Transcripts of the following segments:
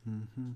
Mhm.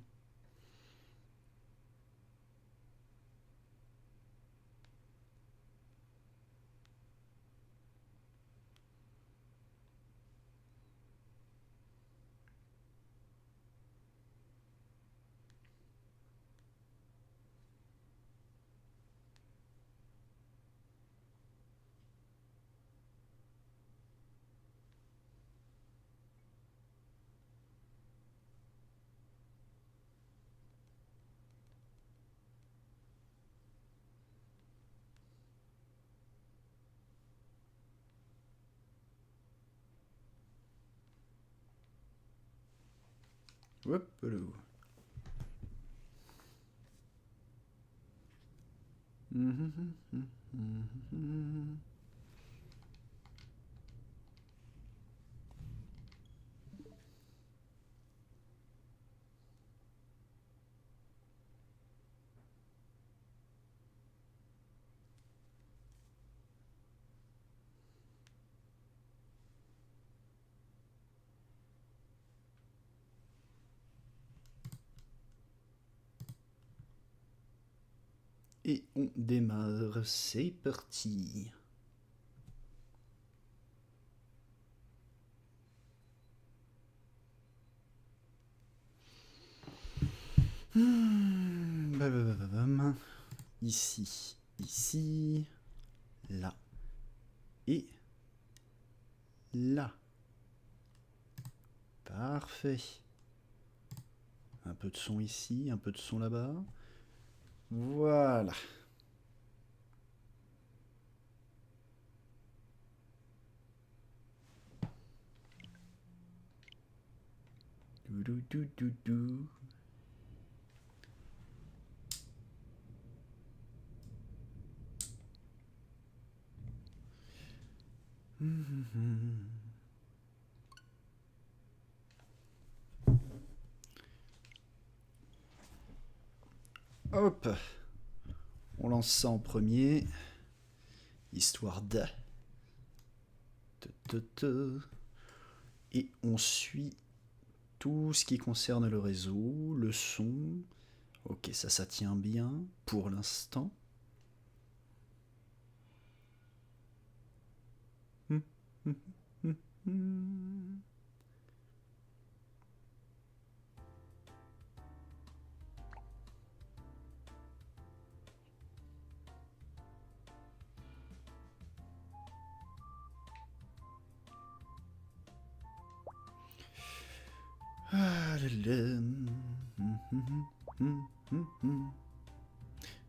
Hop là. Mhm, mhm, mhm. Et on démarre, c'est parti. Babababam. Ici, ici, là et là. Parfait. Un peu de son ici, un peu de son là-bas. Voilà. Doudou. Hop, on lance ça en premier, histoire de... Et on suit tout ce qui concerne le réseau, le son. Ok, ça tient bien pour l'instant. Ah là là.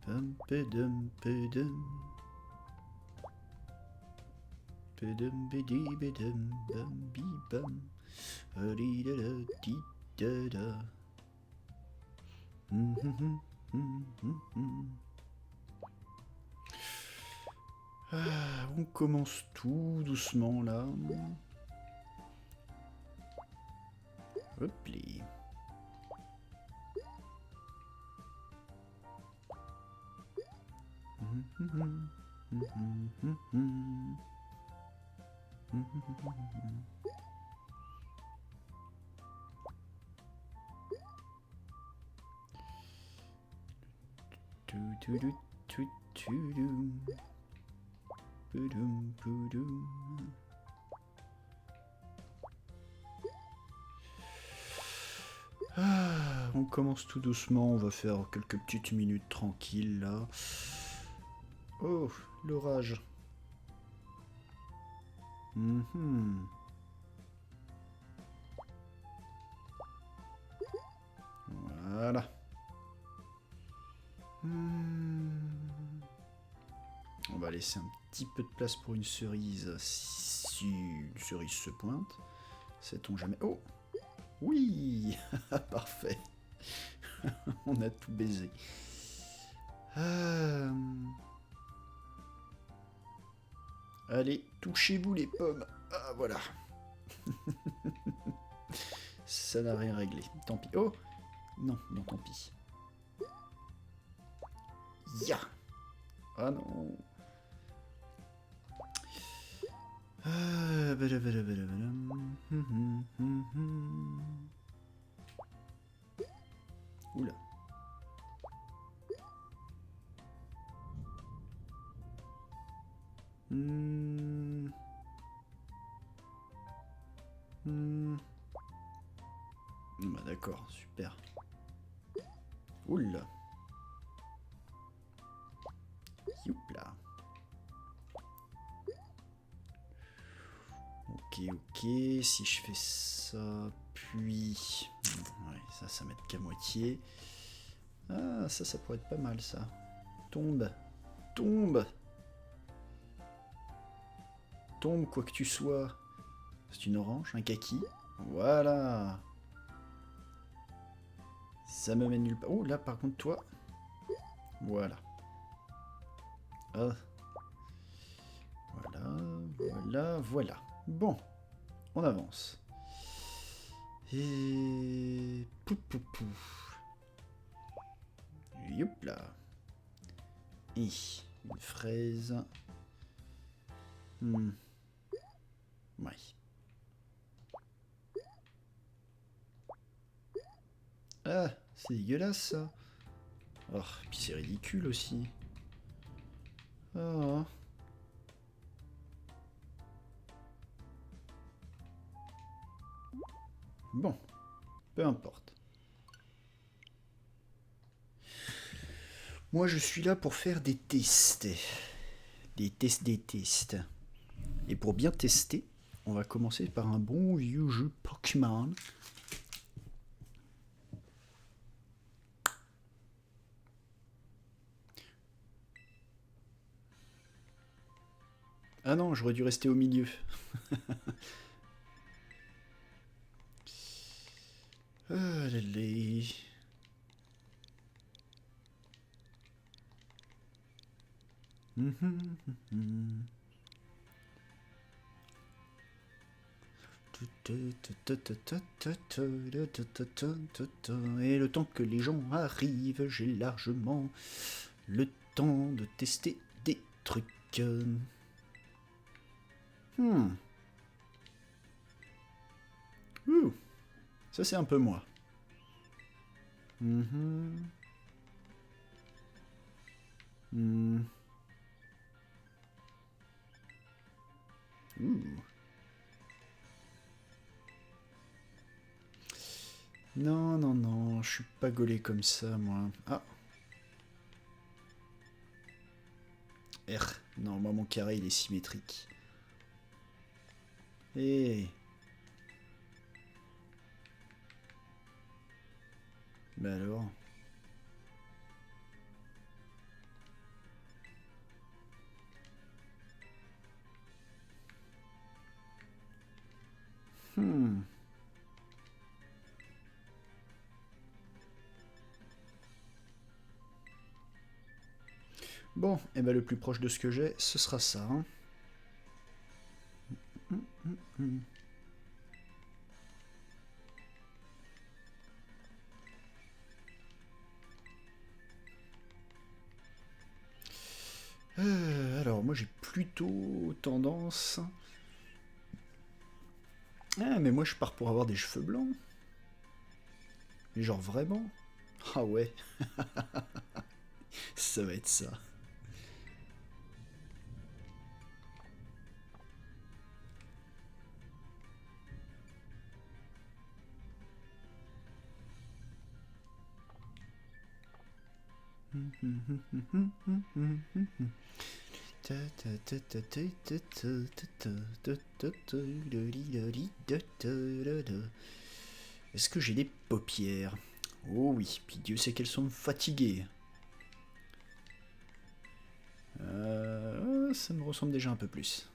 Pum, pedum, pedum. Pedum, bidi, bedum, bum, bi, bum. Di-da-da-di-da-da. Ah, on commence tout doucement là. Hop les. Ah, on commence tout doucement, on va faire quelques petites minutes tranquilles là. Oh, l'orage. Voilà. On va laisser un petit peu de place pour une cerise si une cerise se pointe. Sait-on jamais. Oh, oui. Parfait. On a tout baisé. Allez, touchez-vous les pommes. Ah, voilà. Ça n'a rien réglé. Tant pis. Oh, non, non, tant pis. Ya. Ah non. super. Oula. Youpla. Ok, ok. Si je fais ça, puis... Ouais, ça m'aide qu'à moitié. Ah, ça pourrait être pas mal, ça. Tombe. Tombe. Tombe, quoi que tu sois. C'est une orange, un kaki. Voilà. Ça me mène nulle part. Oh, là, par contre, toi. Voilà. Ah. Voilà. Bon. On avance. Et... Pou. Youp là. Et une fraise. Ouais. Ah, c'est dégueulasse ça. Oh, puis c'est ridicule aussi. Ah. Bon, peu importe. Moi, je suis là pour faire des tests. Des tests. Et pour bien tester, on va commencer par un bon vieux jeu Pokémon. Ah non, j'aurais dû rester au milieu. Allez. Et le temps que les gens arrivent, j'ai largement le temps de tester des trucs. Ça c'est un peu moi. Non, je suis pas gaulé comme ça, moi. Ah. Non, moi mon carré il est symétrique. Eh. Bah alors. Bon, et ben le plus proche de ce que j'ai, ce sera ça. Hein. Alors, moi j'ai plutôt tendance... Ah, mais moi je pars pour avoir des cheveux blancs. Mais genre vraiment. Ah ouais. Ça va être ça. Est-ce que j'ai des paupières? Oh oui, puis Dieu sait qu'elles sont fatiguées. Ça me ressemble déjà un peu plus.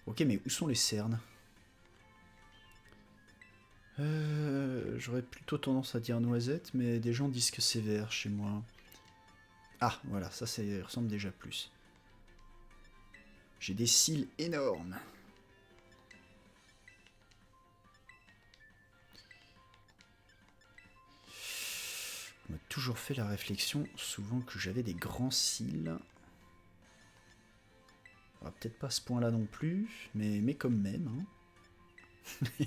Ok, mais où sont les cernes? J'aurais plutôt tendance à dire noisette, mais des gens disent que c'est vert chez moi. Ah, voilà, ça ressemble déjà plus. J'ai des cils énormes. On m'a toujours fait la réflexion, souvent, que j'avais des grands cils. Alors, peut-être pas à ce point-là non plus, mais comme même. Hein.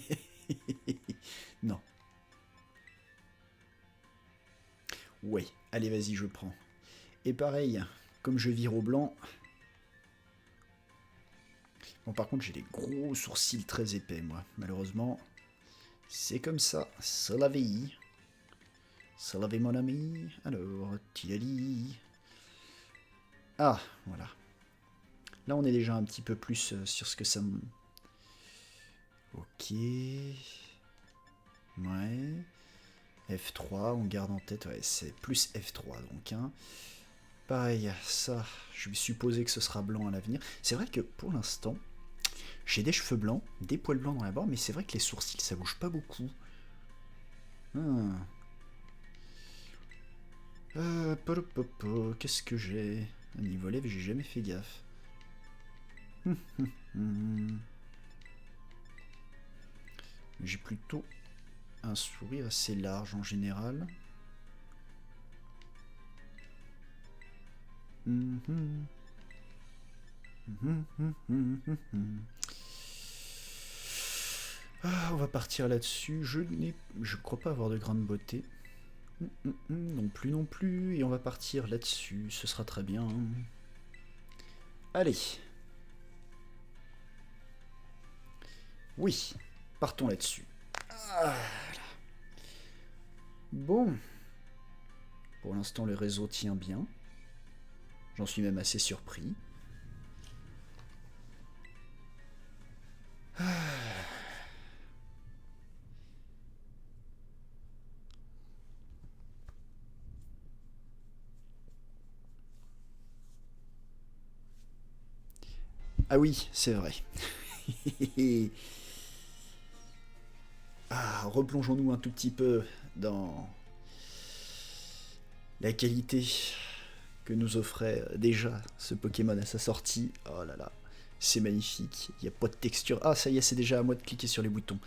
Non. Ouais, allez, vas-y, je prends. Et pareil, comme je vire au blanc... Bon, par contre, j'ai des gros sourcils très épais, moi. Malheureusement, C'est comme ça, c'est la vie. C'est la vie, mon ami. Alors, Tilali. Ah, voilà. Là, on est déjà un petit peu plus sur ce que ça me... Ok. Ouais. F3, on garde en tête. Ouais, c'est plus F3, donc. Hein. Pareil, ça, je vais supposer que ce sera blanc à l'avenir. C'est vrai que, pour l'instant, j'ai des cheveux blancs, des poils blancs dans la barbe, mais c'est vrai que les sourcils, ça bouge pas beaucoup. Qu'est-ce que j'ai? Au niveau lèvres, j'ai jamais fait gaffe. J'ai plutôt un sourire assez large en général. Ah, on va partir là-dessus. Je crois pas avoir de grande beauté. Non plus, non plus. Et on va partir là-dessus. Ce sera très bien. Allez. Oui, partons là-dessus. Ah, bon. Pour l'instant, le réseau tient bien. J'en suis même assez surpris. Ah oui, c'est vrai. Ah, replongeons-nous un tout petit peu dans la qualité que nous offrait déjà ce Pokémon à sa sortie. Oh là là, c'est magnifique. Il n'y a pas de texture. Ah, ça y est, c'est déjà à moi de cliquer sur les boutons.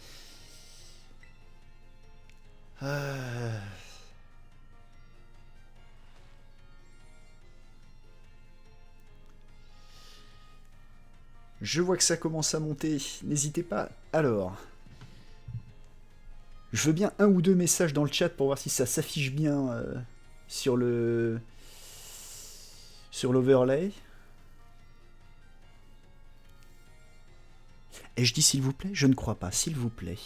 Ah. Je vois que ça commence à monter. N'hésitez pas. Alors, je veux bien un ou deux messages dans le chat pour voir si ça s'affiche bien sur le sur l'overlay. Et je dis s'il vous plaît, je ne crois pas, s'il vous plaît.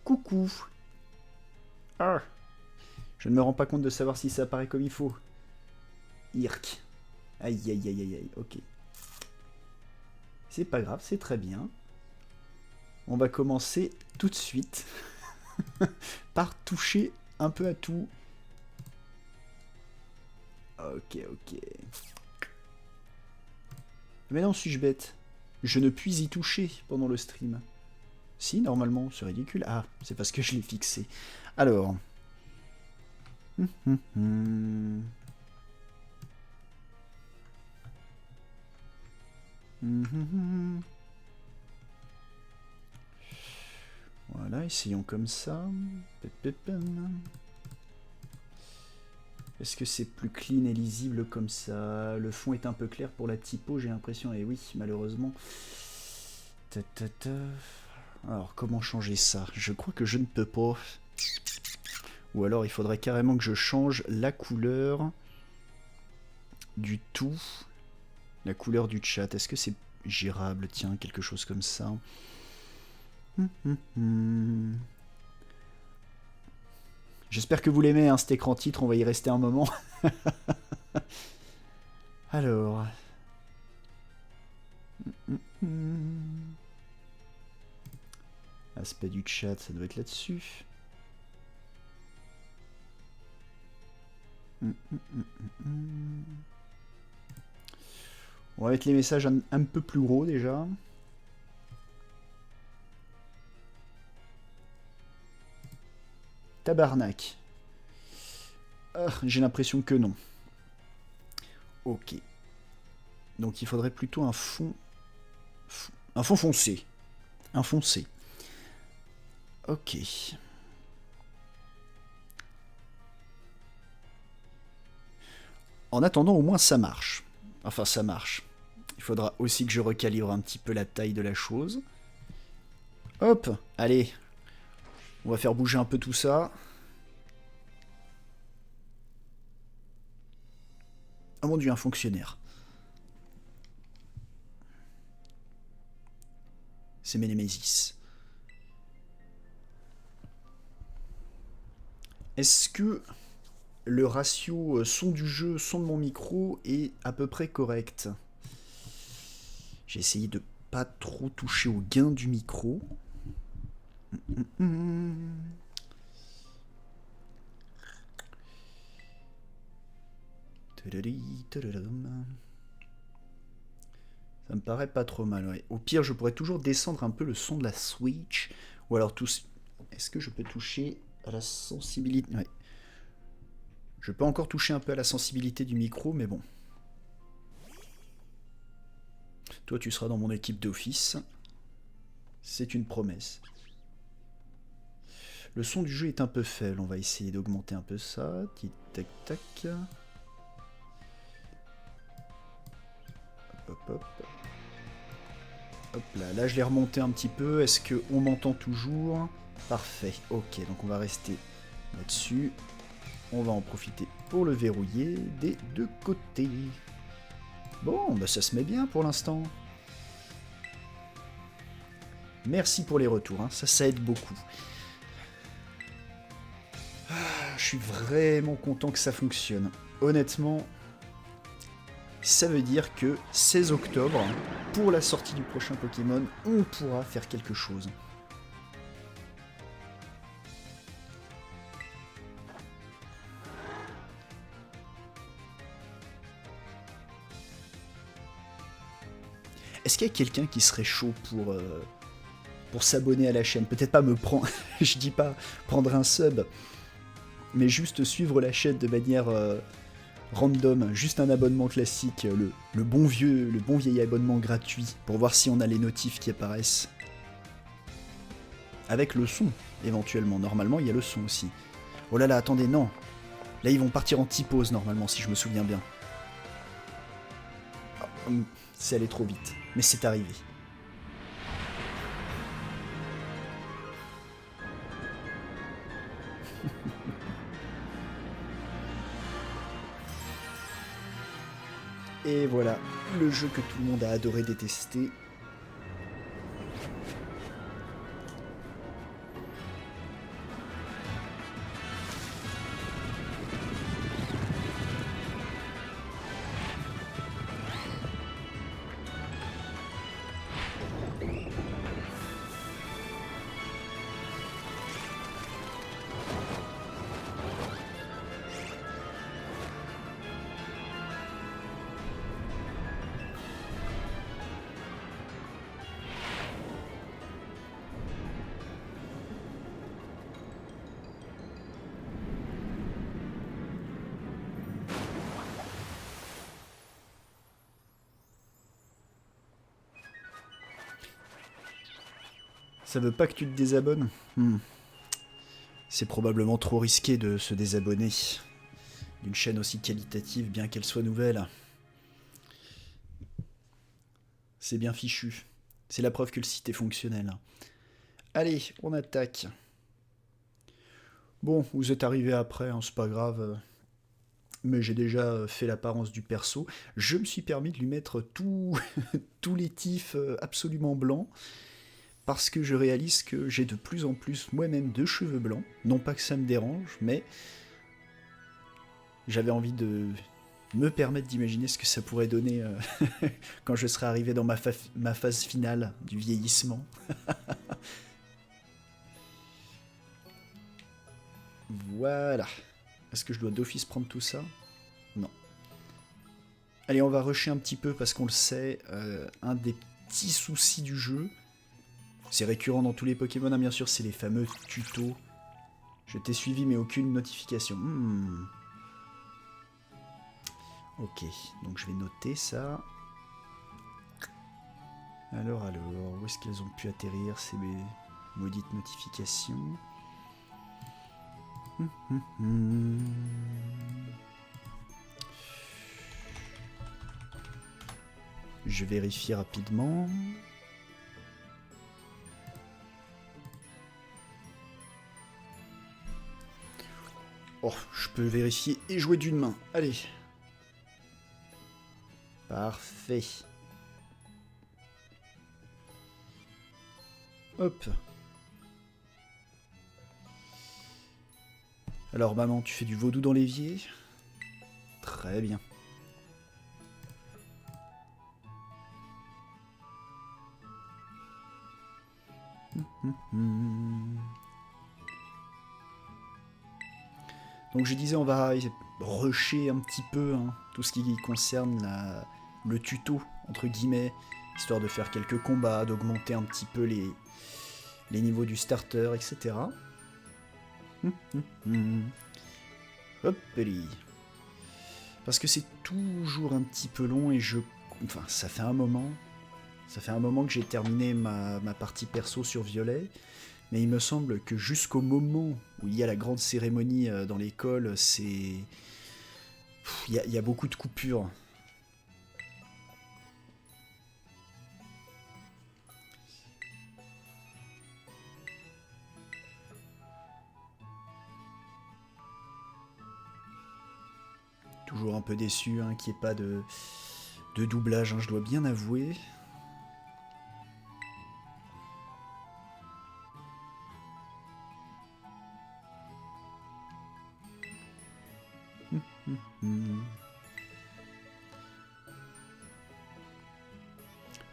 Coucou. Ah. Je ne me rends pas compte de savoir si ça apparaît comme il faut. Irk. Aïe aïe aïe aïe aïe, ok. C'est pas grave, c'est très bien. On va commencer tout de suite par toucher un peu à tout. Ok, ok. Mais non, suis-je bête? Je ne puis y toucher pendant le stream. Si, normalement, c'est ridicule. Ah, c'est parce que je l'ai fixé. Alors. Voilà, essayons comme ça. Est-ce que c'est plus clean et lisible comme ça? Le fond est un peu clair pour la typo, j'ai l'impression. Et oui, malheureusement. Alors, comment changer ça? Je crois que je ne peux pas. Ou alors, il faudrait carrément que je change la couleur du tout. La couleur du chat. Est-ce que c'est gérable? Tiens, quelque chose comme ça. J'espère que vous l'aimez, hein, cet écran titre. On va y rester un moment. Alors. Aspect du chat, ça doit être là-dessus. On va mettre les messages un peu plus gros déjà. Tabarnak. Ah, j'ai l'impression que non. Ok. Donc il faudrait plutôt un fond... Un fond foncé. Un foncé. Ok. En attendant, au moins ça marche. Enfin, ça marche. Il faudra aussi que je recalibre un petit peu la taille de la chose. Hop, allez. On va faire bouger un peu tout ça. Oh mon dieu, un fonctionnaire. C'est mes Nemesis. Est-ce que le ratio son du jeu, son de mon micro est à peu près correct? J'ai essayé de pas trop toucher au gain du micro. Ça me paraît pas trop mal, ouais. Au pire, je pourrais toujours descendre un peu le son de la Switch. Ou alors tous. Est-ce que je peux toucher à la sensibilité? Ouais. Je peux encore toucher un peu à la sensibilité du micro, mais bon. Toi, tu seras dans mon équipe d'office. C'est une promesse. Le son du jeu est un peu faible. On va essayer d'augmenter un peu ça. Tic tac tac. Hop hop hop. Hop là, là je l'ai remonté un petit peu. Est-ce qu'on m'entend toujours? Parfait. Ok, donc on va rester là-dessus. On va en profiter pour le verrouiller des deux côtés. Bon, bah ça se met bien pour l'instant. Merci pour les retours, hein. Ça aide beaucoup. Je suis vraiment content que ça fonctionne. Honnêtement, ça veut dire que 16 octobre, pour la sortie du prochain Pokémon, on pourra faire quelque chose. Est-ce qu'il y a quelqu'un qui serait chaud pour s'abonner à la chaîne? Peut-être pas me prendre, je dis pas prendre un sub, mais juste suivre la chaîne de manière random, juste un abonnement classique, le bon vieil abonnement gratuit, pour voir si on a les notifs qui apparaissent. Avec le son, éventuellement. Normalement, il y a le son aussi. Oh là là, attendez, non. Là, ils vont partir en T-pause, normalement, si je me souviens bien. Oh, c'est allé trop vite, mais c'est arrivé. Et voilà, le jeu que tout le monde a adoré détester. Ça veut pas que tu te désabonnes? C'est probablement trop risqué de se désabonner d'une chaîne aussi qualitative, bien qu'elle soit nouvelle. C'est bien fichu. C'est la preuve que le site est fonctionnel. Allez, on attaque. Bon, vous êtes arrivé après, hein, c'est pas grave. Mais j'ai déjà fait l'apparence du perso. Je me suis permis de lui mettre tous les tifs absolument blancs. Parce que je réalise que j'ai de plus en plus moi-même de cheveux blancs. Non pas que ça me dérange, mais j'avais envie de me permettre d'imaginer ce que ça pourrait donner quand je serai arrivé dans ma phase finale du vieillissement. Voilà. Est-ce que je dois d'office prendre tout ça? Non. Allez, on va rusher un petit peu parce qu'on le sait, un des petits soucis du jeu, c'est récurrent dans tous les Pokémon, hein, bien sûr, c'est les fameux tutos. Je t'ai suivi mais aucune notification. Ok, donc je vais noter ça. Alors, où est-ce qu'elles ont pu atterrir ces maudites notifications? Je vérifie rapidement. Oh, je peux vérifier et jouer d'une main. Allez. Parfait. Hop. Alors maman, tu fais du vaudou dans l'évier? Très bien. Donc je disais, on va rusher un petit peu hein, tout ce qui concerne le tuto, entre guillemets, histoire de faire quelques combats, d'augmenter un petit peu les niveaux du starter, etc. Hop, allez. Parce que c'est toujours un petit peu long et enfin, ça fait un moment que j'ai terminé ma partie perso sur Violet. Mais il me semble que jusqu'au moment où il y a la grande cérémonie dans l'école, c'est... Il y a beaucoup de coupures. Toujours un peu déçu hein, qu'il n'y ait pas de doublage, hein, je dois bien avouer.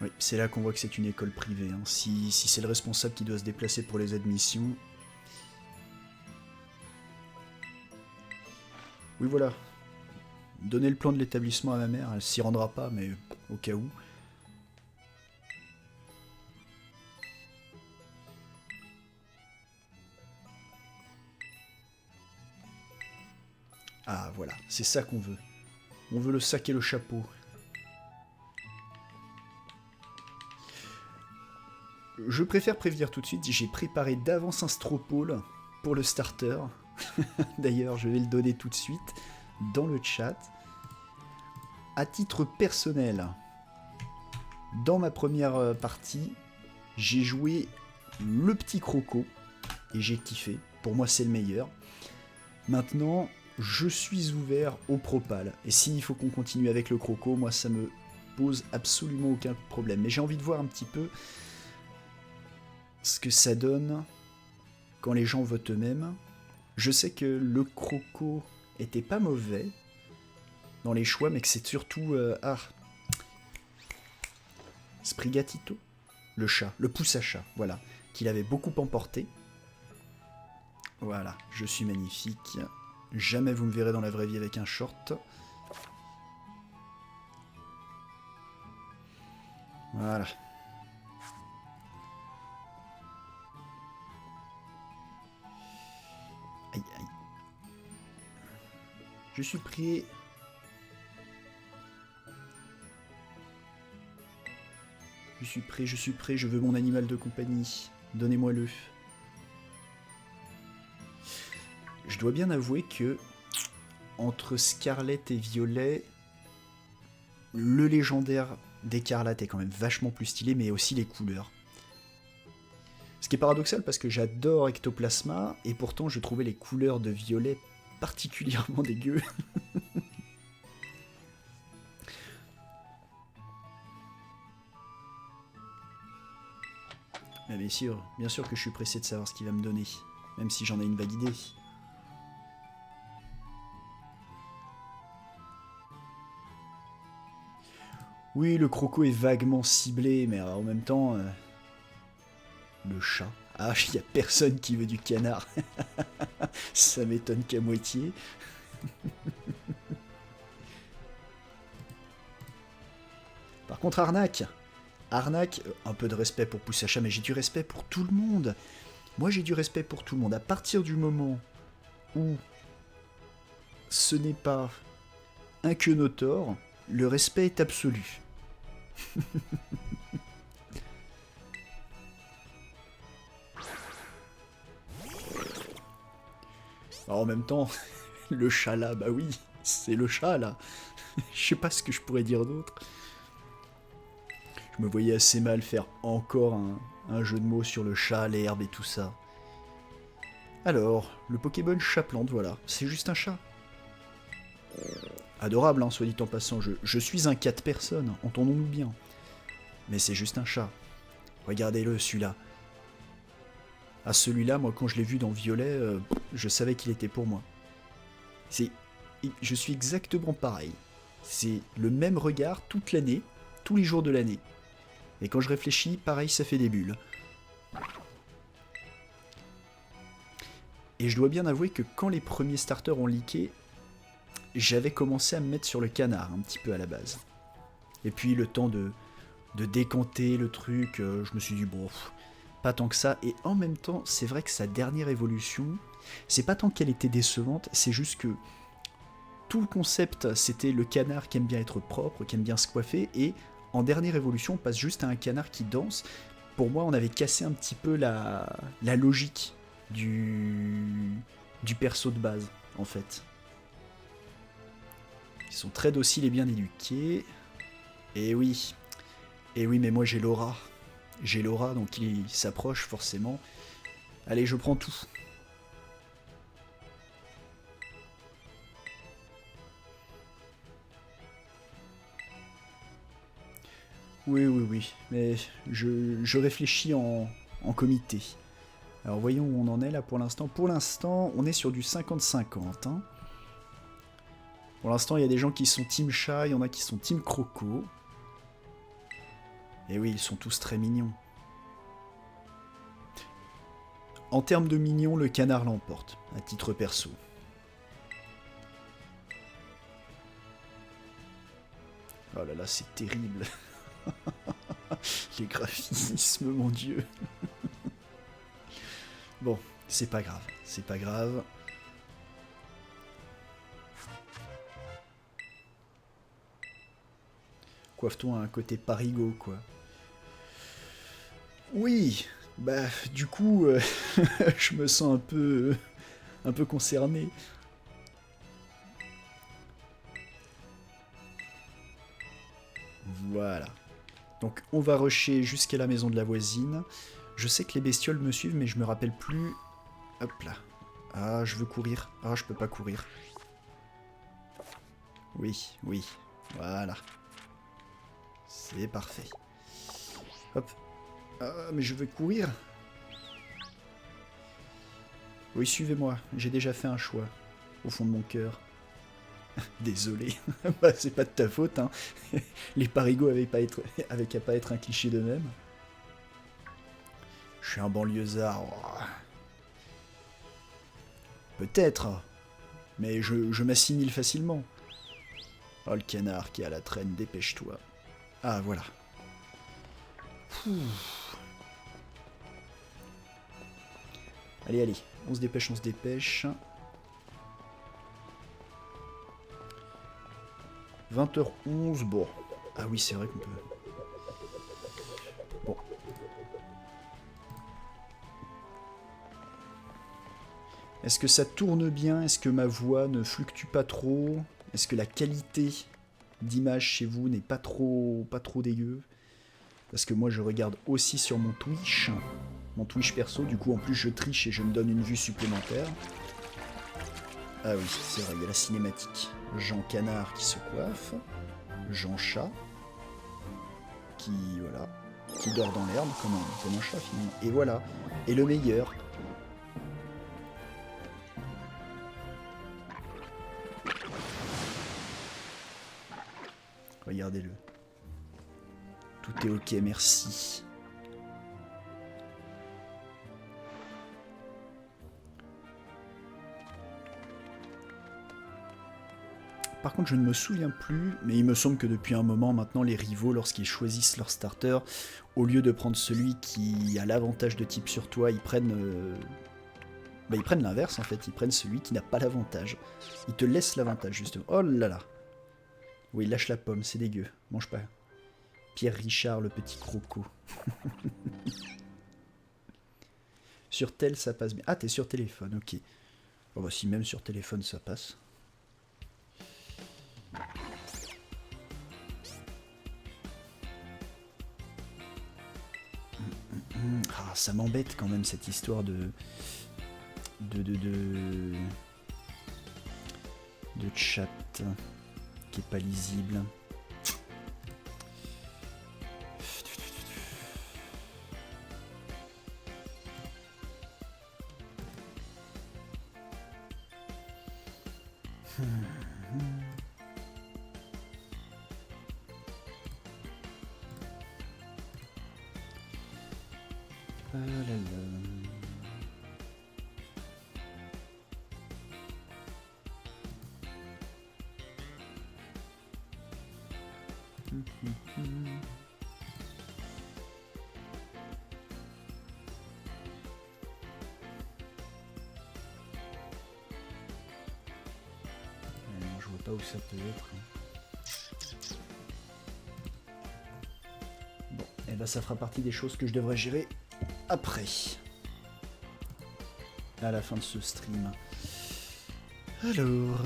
Oui, c'est là qu'on voit que c'est une école privée. Hein. Si c'est le responsable qui doit se déplacer pour les admissions... Oui, voilà. Donner le plan de l'établissement à ma mère, elle s'y rendra pas, mais au cas où. Ah, voilà, c'est ça qu'on veut. On veut le sac et le chapeau. Je préfère prévenir tout de suite, j'ai préparé d'avance un stropole pour le starter. D'ailleurs, je vais le donner tout de suite dans le chat. À titre personnel, dans ma première partie, j'ai joué le petit croco et j'ai kiffé. Pour moi, c'est le meilleur. Maintenant, je suis ouvert au propal. Et s'il faut qu'on continue avec le croco, moi, ça me pose absolument aucun problème. Mais j'ai envie de voir un petit peu ce que ça donne quand les gens votent eux-mêmes. Je sais que le croco était pas mauvais dans les choix, mais que c'est surtout... Sprigatito, le chat, le pouce à chat, voilà, qu'il avait beaucoup emporté. Voilà, je suis magnifique. Jamais vous me verrez dans la vraie vie avec un short. Voilà. Aïe, aïe. Je suis prêt. Je suis prêt, je veux mon animal de compagnie. Donnez-moi-le. Je dois bien avouer que, entre Scarlet et Violet, le légendaire d'Écarlate est quand même vachement plus stylé, mais aussi les couleurs. Ce qui est paradoxal parce que j'adore Ectoplasma, et pourtant je trouvais les couleurs de Violet particulièrement dégueu. Mais bien sûr que je suis pressé de savoir ce qu'il va me donner, même si j'en ai une vague idée. Oui, le croco est vaguement ciblé, mais en même temps... Le chat. Ah, il n'y a personne qui veut du canard. Ça m'étonne qu'à moitié. Par contre, Arnaque, un peu de respect pour Poussacha, mais j'ai du respect pour tout le monde. Moi, j'ai du respect pour tout le monde. À partir du moment où ce n'est pas un quenotor, le respect est absolu. Alors, en même temps, le chat là, bah oui, c'est le chat là. Je sais pas ce que je pourrais dire d'autre. Je me voyais assez mal faire encore un jeu de mots sur le chat, l'herbe et tout ça. Alors, le Pokémon Chat-Plante, voilà, c'est juste un chat. Adorable, hein, soit dit en passant, je suis un 4 personnes, entendons-nous bien. Mais c'est juste un chat. Regardez-le, celui-là. Ah, celui-là, moi, quand je l'ai vu dans Violet, je savais qu'il était pour moi. C'est, je suis exactement pareil. C'est le même regard toute l'année, tous les jours de l'année. Et quand je réfléchis, pareil, ça fait des bulles. Et je dois bien avouer que quand les premiers starters ont leaké, j'avais commencé à me mettre sur le canard un petit peu à la base. Et puis le temps de décanter le truc, je me suis dit bon, pas tant que ça. Et en même temps, c'est vrai que sa dernière évolution, c'est pas tant qu'elle était décevante, c'est juste que tout le concept, c'était le canard qui aime bien être propre, qui aime bien se coiffer, et en dernière évolution, on passe juste à un canard qui danse. Pour moi, on avait cassé un petit peu la logique du perso de base, en fait. Ils sont très dociles et bien éduqués. Et oui, mais moi j'ai l'aura. J'ai l'aura, donc il s'approche forcément. Allez, je prends tout. Oui, mais je réfléchis en comité. Alors voyons où on en est là pour l'instant. Pour l'instant, on est sur du 50-50. Hein. Pour l'instant, il y a des gens qui sont team chat, il y en a qui sont team croco. Et oui, ils sont tous très mignons. En termes de mignons, le canard l'emporte, à titre perso. Oh là là, c'est terrible. Les graphismes, mon dieu. Bon, c'est pas grave, c'est pas grave. Coiffe-toi un côté parigo, quoi. Oui, bah, du coup, je me sens un peu concerné. Voilà. Donc, on va rusher jusqu'à la maison de la voisine. Je sais que les bestioles me suivent, mais je me rappelle plus. Hop là. Ah, je veux courir. Ah, je peux pas courir. Oui. Voilà. C'est parfait. Hop. Ah, mais je veux courir. Oui, suivez-moi. J'ai déjà fait un choix. Au fond de mon cœur. Désolé. Bah, c'est pas de ta faute, hein. Les parigots avaient qu'à pas être un cliché d'eux-mêmes. Je suis un banlieusard. Oh. Peut-être. Mais je m'assimile facilement. Oh, le canard qui est à la traîne, dépêche-toi. Ah, voilà. Allez, on se dépêche. 20h11, bon. Ah oui, c'est vrai qu'on peut... Bon. Est-ce que ça tourne bien? Est-ce que ma voix ne fluctue pas trop? Est-ce que la qualité d'image chez vous n'est pas trop dégueu? Parce que moi je regarde aussi sur mon Twitch perso, du coup en plus je triche et je me donne une vue supplémentaire. Ah oui, c'est vrai, il y a la cinématique. Jean Canard qui se coiffe, Jean Chat, qui dort dans l'herbe comme un chat finalement. Et voilà, et le meilleur. Regardez-le. Tout est ok, merci. Par contre, je ne me souviens plus, mais il me semble que depuis un moment maintenant, les rivaux, lorsqu'ils choisissent leur starter, au lieu de prendre celui qui a l'avantage de type sur toi, ils prennent l'inverse en fait, ils prennent celui qui n'a pas l'avantage. Ils te laissent l'avantage justement. Oh là là. Oui, lâche la pomme, c'est dégueu. Mange pas. Pierre Richard, le petit croco. Sur tel, ça passe bien. Ah, t'es sur téléphone, ok. Oh bah si même sur téléphone, ça passe. Ah, ça m'embête quand même cette histoire de chat qui est pas lisible. Ah là là. Je vois pas où ça peut être. Bon, et ben ça fera partie des choses que je devrais gérer après. À la fin de ce stream. Alors,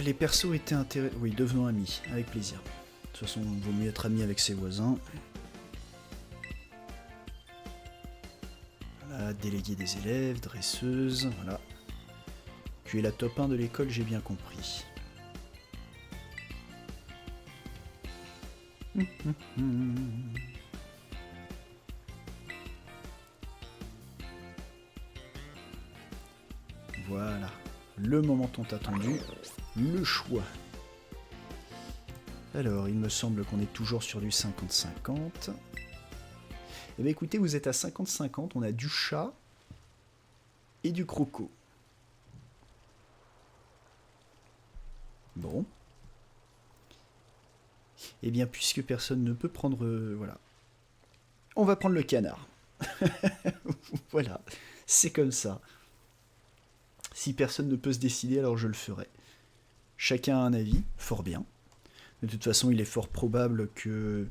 les persos étaient intéressants. Oui, devenons amis, avec plaisir. De toute façon, il vaut mieux être ami avec ses voisins. Voilà, délégué des élèves, dresseuse, voilà. Tu es la top 1 de l'école, j'ai bien compris. Voilà, le moment tant attendu, le choix. Alors, il me semble qu'on est toujours sur du 50-50. Eh bien écoutez, vous êtes à 50-50, on a du chat et du croco. Bon. Eh bien, puisque personne ne peut prendre... voilà. On va prendre le canard. Voilà, c'est comme ça. Si personne ne peut se décider, alors je le ferai. Chacun a un avis, fort bien. De toute façon, il est fort probable que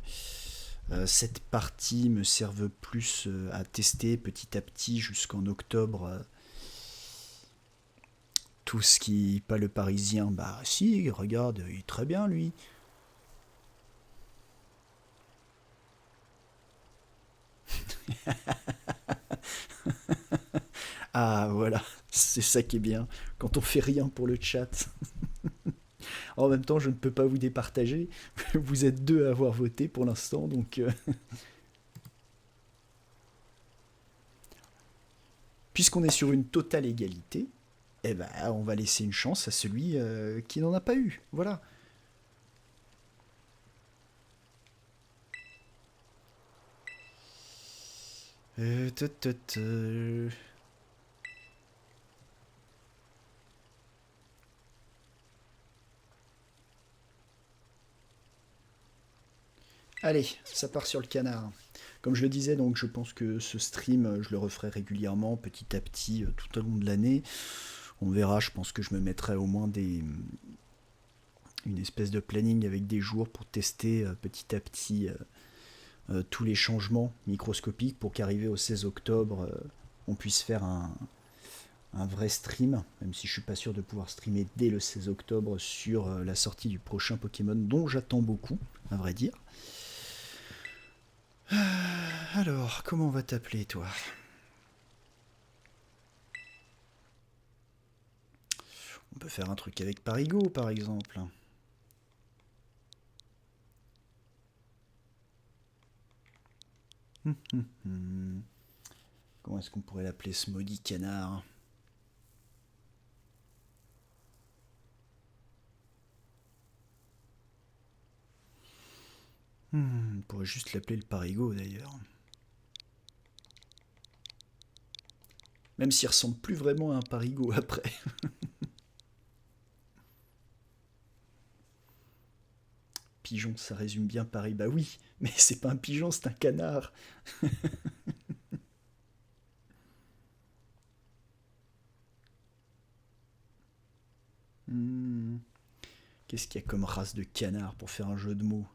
cette partie me serve plus à tester petit à petit jusqu'en octobre. Tout ce qui... Pas le parisien, bah si, regarde, il est très bien lui. Ah voilà, c'est ça qui est bien, quand on fait rien pour le chat. En même temps, je ne peux pas vous départager, vous êtes deux à avoir voté pour l'instant, donc... Puisqu'on est sur une totale égalité, eh ben, on va laisser une chance à celui qui n'en a pas eu, voilà. Euh, tut, tut, euh. Allez, ça part sur le canard. Comme je le disais, donc je pense que ce stream, je le referai régulièrement, petit à petit, tout au long de l'année. On verra, je pense que je me mettrai au moins une espèce de planning avec des jours pour tester petit à petit tous les changements microscopiques pour qu'arrivé au 16 octobre, on puisse faire un vrai stream, même si je suis pas sûr de pouvoir streamer dès le 16 octobre sur la sortie du prochain Pokémon dont j'attends beaucoup, à vrai dire. Alors, comment on va t'appeler, toi? On peut faire un truc avec Parigo, par exemple. Comment est-ce qu'on pourrait l'appeler, ce maudit canard? On pourrait juste l'appeler le Parigo, d'ailleurs. Même s'il ressemble plus vraiment à un Parigo après. Pigeon, ça résume bien Paris. Bah oui, mais c'est pas un pigeon, c'est un canard. Hmm. Qu'est-ce qu'il y a comme race de canard pour faire un jeu de mots?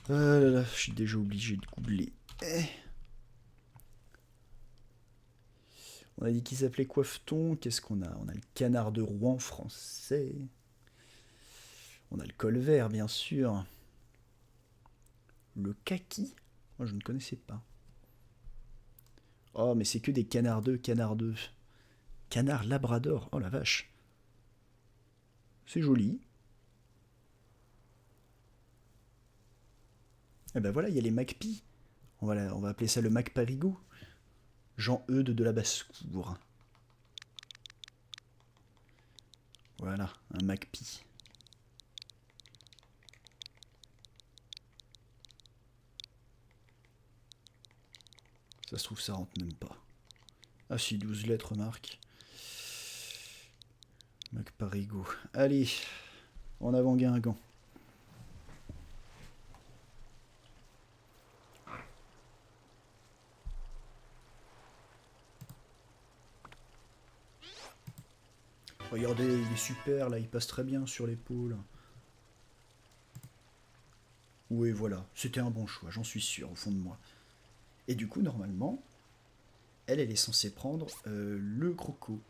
Ah là là, je suis déjà obligé de googler. On a dit qu'il s'appelait Coiffeton. Qu'est-ce qu'on a? On a le canard de Rouen français. On a le colvert, bien sûr. Le kaki. Moi, je ne connaissais pas. Oh, mais c'est que des canardeux, canardeux. Canard labrador, oh la vache. C'est joli. Et ben voilà, il y a les MacPie. On va appeler ça le Mac Parigot. Jean-Eudes de la Basse-Cour. Voilà, un MacPie. Ça se trouve, ça rentre même pas. Ah si, 12 lettres, Marc. Mac Parigot. Allez, en avant Guingamp. Regardez, il est super là, il passe très bien sur l'épaule. Oui, voilà, c'était un bon choix, j'en suis sûr au fond de moi. Et du coup, normalement, elle est censée prendre le croco.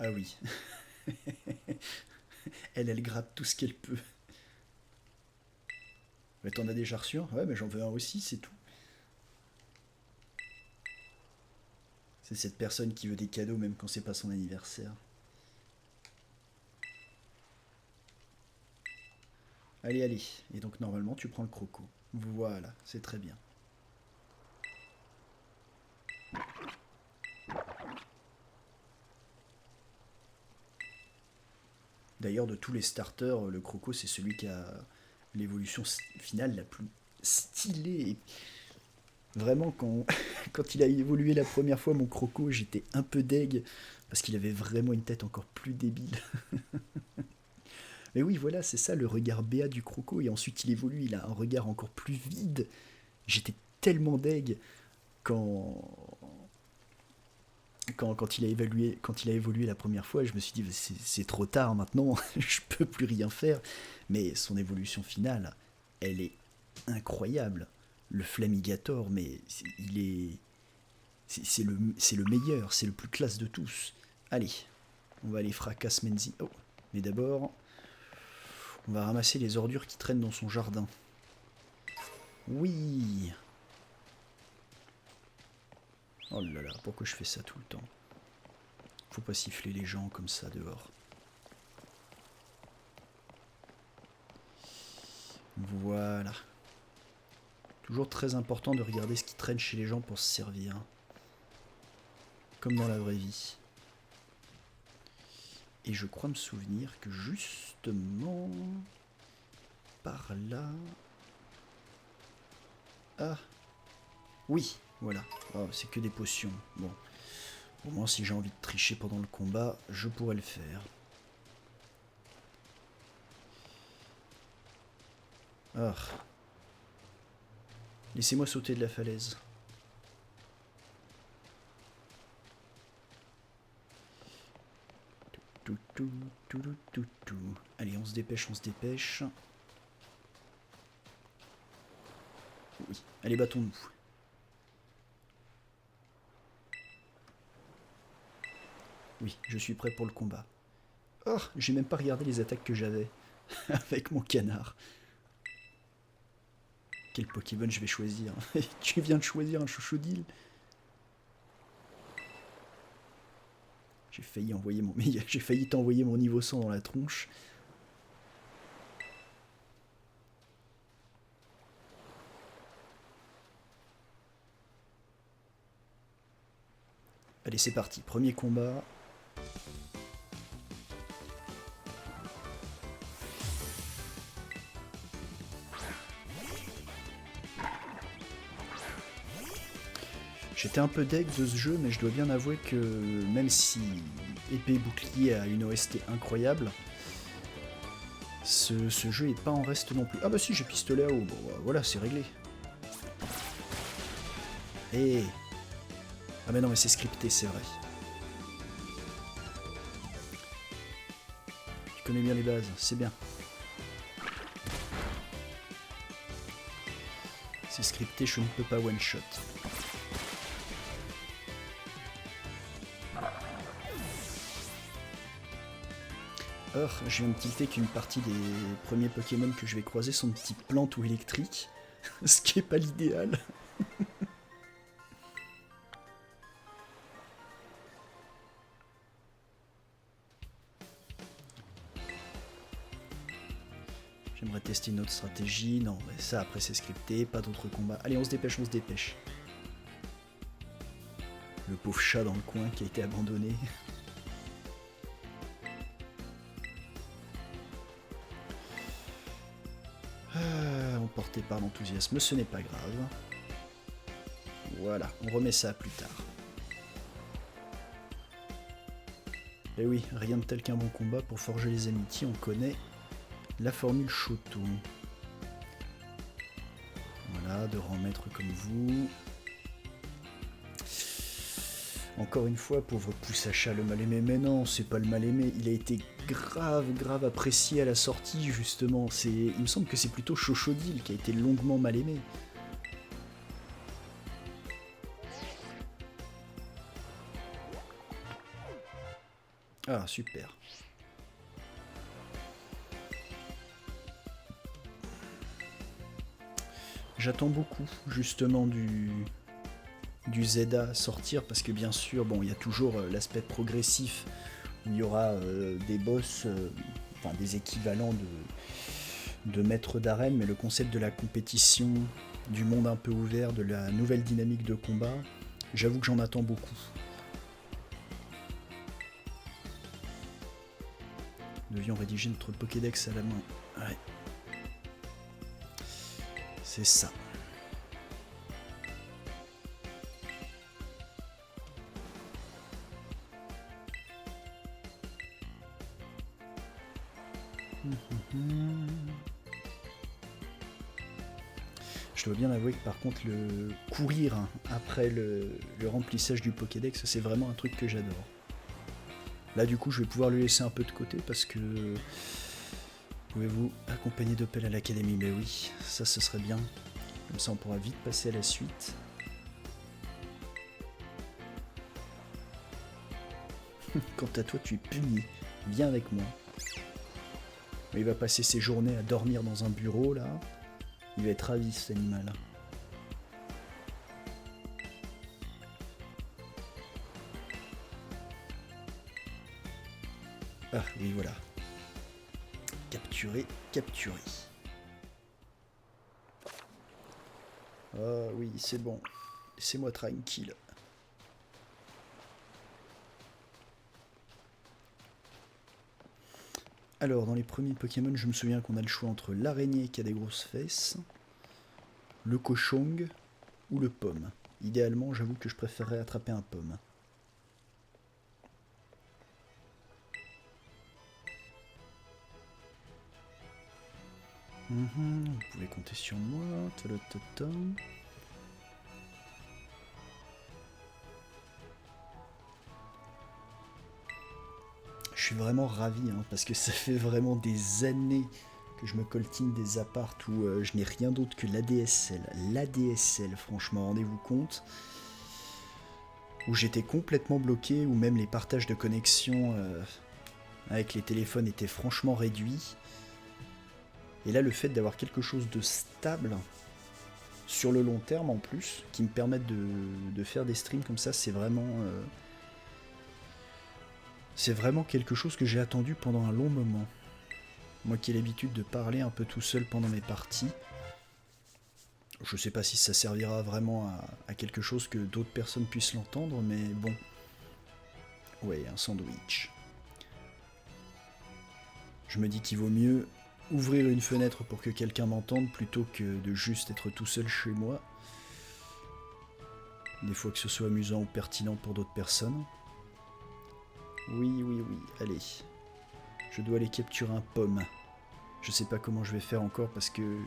Ah oui. Elle gratte tout ce qu'elle peut. Mais t'en as déjà reçu un? Ouais, mais j'en veux un aussi, c'est tout. C'est cette personne qui veut des cadeaux même quand c'est pas son anniversaire. Allez, allez. Et donc normalement tu prends le croco. Voilà, c'est très bien. D'ailleurs, de tous les starters, le croco c'est celui qui a l'évolution finale la plus stylée. Vraiment, quand il a évolué la première fois, mon croco, j'étais un peu deg parce qu'il avait vraiment une tête encore plus débile. Mais oui, voilà, c'est ça le regard béat du croco. Et ensuite, il évolue, il a un regard encore plus vide. J'étais tellement deg quand, quand il a évolué la première fois. Je me suis dit, c'est trop tard maintenant, je peux plus rien faire. Mais son évolution finale, elle est incroyable. Le Flamigator, mais il est. C'est le meilleur, c'est le plus classe de tous. Allez, on va aller fracasse Menzi. Oh, mais d'abord, on va ramasser les ordures qui traînent dans son jardin. Oui. Oh là là, pourquoi je fais ça tout le temps? Faut pas siffler les gens comme ça dehors. Voilà. Toujours très important de regarder ce qui traîne chez les gens pour se servir. Comme dans la vraie vie. Et je crois me souvenir que justement... Par là... Ah. Oui, voilà. Oh, c'est que des potions. Bon. Au moins, si j'ai envie de tricher pendant le combat, je pourrais le faire. Ah. Laissez-moi sauter de la falaise. Allez, on se dépêche, on se dépêche. Oui. Allez, battons-nous. Oui, je suis prêt pour le combat. Oh, j'ai même pas regardé les attaques que j'avais avec mon canard. Quel Pokémon je vais choisir? Tu viens de choisir un chouchoudil. J'ai failli envoyer mon... J'ai failli t'envoyer mon niveau 100 dans la tronche. Allez, c'est parti. Premier combat. J'étais un peu deg de ce jeu, mais je dois bien avouer que même si épée et bouclier a une OST incroyable, ce jeu est pas en reste non plus. Ah bah si, j'ai pistolet à eau. Bon, bah, voilà, c'est réglé. Eh. Ah mais non, mais c'est scripté, c'est vrai. connais bien les bases, c'est bien. C'est scripté, je ne peux pas one-shot. Or, je viens de tilter qu'une partie des premiers Pokémon que je vais croiser sont de type plante ou électrique, ce qui est pas l'idéal. J'aimerais tester une autre stratégie. Non, mais ça après c'est scripté, pas d'autres combats. Allez, on se dépêche, on se dépêche. Le pauvre chat dans le coin qui a été abandonné. Emporté par l'enthousiasme, ce n'est pas grave. Voilà, on remet ça plus tard. Et oui, rien de tel qu'un bon combat pour forger les amitiés, on connaît la formule Shoto. Voilà, de rangs maîtres comme vous. Encore une fois, pauvre Poussacha le mal-aimé, mais non, c'est pas le mal-aimé, il a été grave apprécié à la sortie, justement. Il me semble que c'est plutôt Chochodile qui a été longuement mal-aimé. Ah, super. J'attends beaucoup, justement, du Zeda à sortir, parce que bien sûr, bon, il y a toujours l'aspect progressif, où il y aura des boss, enfin des équivalents de maîtres d'arène, mais le concept de la compétition, du monde un peu ouvert, de la nouvelle dynamique de combat, j'avoue que j'en attends beaucoup. Nous devions rédiger notre Pokédex à la main. Ouais. C'est ça. Je dois bien avouer que par contre le courir après le remplissage du Pokédex, c'est vraiment un truc que j'adore. Là du coup je vais pouvoir le laisser un peu de côté parce que... Pouvez-vous accompagner d'Opel à l'académie? Mais oui, ça ce serait bien. Comme ça on pourra vite passer à la suite. Quant à toi tu es puni. Viens avec moi. Il va passer ses journées à dormir dans un bureau là. Il va être ravi cet animal. Ah oui voilà. Capturé, capturé. Ah oui c'est bon. Laissez-moi tranquille. Alors, dans les premiers Pokémon, je me souviens qu'on a le choix entre l'araignée qui a des grosses fesses, le cochong ou le pomme. Idéalement, j'avoue que je préférerais attraper un pomme. Vous pouvez compter sur moi. Je suis vraiment ravi, parce que ça fait vraiment des années que je me coltine des apparts où je n'ai rien d'autre que l'ADSL. L'ADSL, franchement, rendez-vous compte. Où j'étais complètement bloqué, où même les partages de connexion avec les téléphones étaient franchement réduits. Et là, le fait d'avoir quelque chose de stable, sur le long terme en plus, qui me permette de faire des streams comme ça, c'est vraiment... c'est vraiment quelque chose que j'ai attendu pendant un long moment. Moi qui ai l'habitude de parler un peu tout seul pendant mes parties, je sais pas si ça servira vraiment à quelque chose que d'autres personnes puissent l'entendre, mais bon. Ouais, un sandwich. Je me dis qu'il vaut mieux ouvrir une fenêtre pour que quelqu'un m'entende plutôt que de juste être tout seul chez moi. Des fois que ce soit amusant ou pertinent pour d'autres personnes. Oui, allez. Je dois aller capturer un pomme. Je sais pas comment je vais faire encore parce que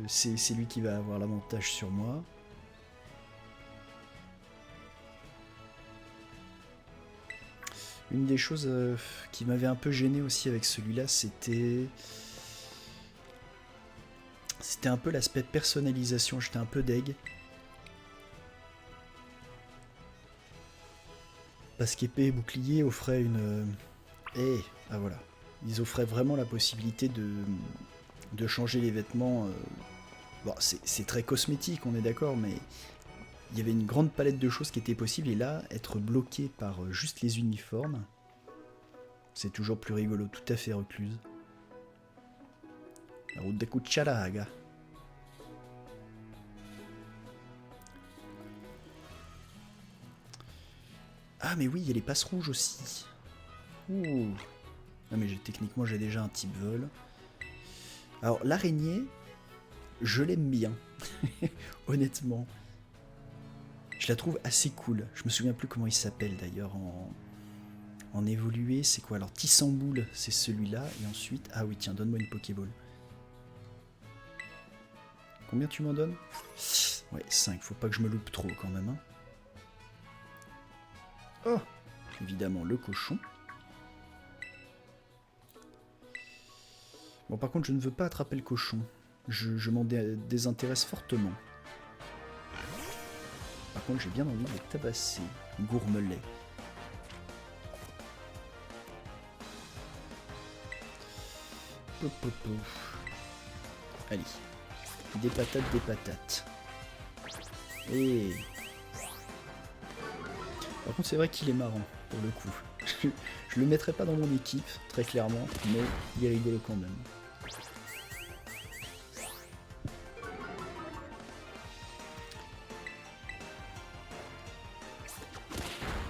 c'est lui qui va avoir l'avantage sur moi. Une des choses qui m'avait un peu gêné aussi avec celui-là, c'était un peu l'aspect personnalisation. J'étais un peu deg. Parce qu'épée et bouclier offraient une... ah voilà. Ils offraient vraiment la possibilité de changer les vêtements. Bon, c'est très cosmétique, on est d'accord, mais il y avait une grande palette de choses qui étaient possibles. Et là, être bloqué par juste les uniformes, c'est toujours plus rigolo, tout à fait recluse. La route de Cucharaga. Ah mais oui, il y a les passes rouges aussi. Ouh. Non mais techniquement j'ai déjà un type vol. Alors l'araignée, je l'aime bien. Honnêtement. Je la trouve assez cool. Je me souviens plus comment il s'appelle d'ailleurs en évolué. C'est quoi alors? Tissamboule, c'est celui-là. Et ensuite... Ah oui tiens, donne-moi une Pokéball. Combien tu m'en donnes? Ouais, 5. Faut pas que je me loupe trop quand même. Hein. Oh, évidemment le cochon. Bon par contre je ne veux pas attraper le cochon. Je m'en désintéresse fortement. Par contre j'ai bien envie de les tabasser. Gourmelet. Allez. Des patates, des patates. Et... Par contre c'est vrai qu'il est marrant pour le coup. Je le mettrai pas dans mon équipe, très clairement, mais il est rigolo quand même.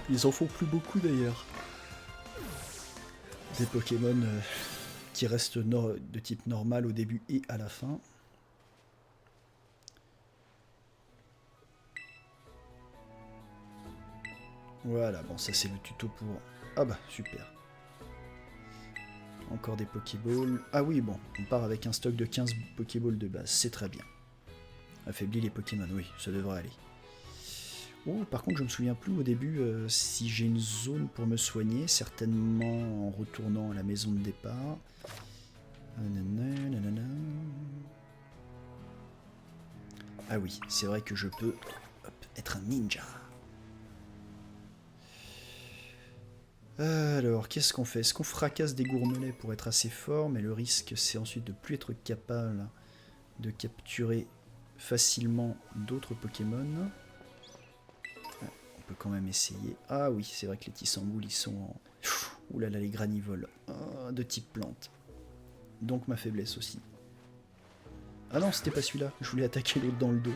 Ils en font plus beaucoup d'ailleurs. Des Pokémon qui restent de type normal au début et à la fin. Voilà, bon ça c'est le tuto pour... Ah bah super. Encore des Pokéballs. Ah oui bon, on part avec un stock de 15 Pokéballs de base, c'est très bien. Affaiblit les Pokémon, oui, ça devrait aller. Oh, par contre je me souviens plus au début si j'ai une zone pour me soigner, certainement en retournant à la maison de départ. Ah oui, c'est vrai que je peux être un ninja. Alors, qu'est-ce qu'on fait? Est-ce qu'on fracasse des gourmelets pour être assez fort? Mais le risque, c'est ensuite de plus être capable de capturer facilement d'autres Pokémon. On peut quand même essayer. Ah oui, c'est vrai que les Tissamboules, ils sont en... Ouh là là, les granivoles. De type plante. Donc ma faiblesse aussi. Ah non, c'était pas celui-là. Je voulais attaquer l'autre dans le dos.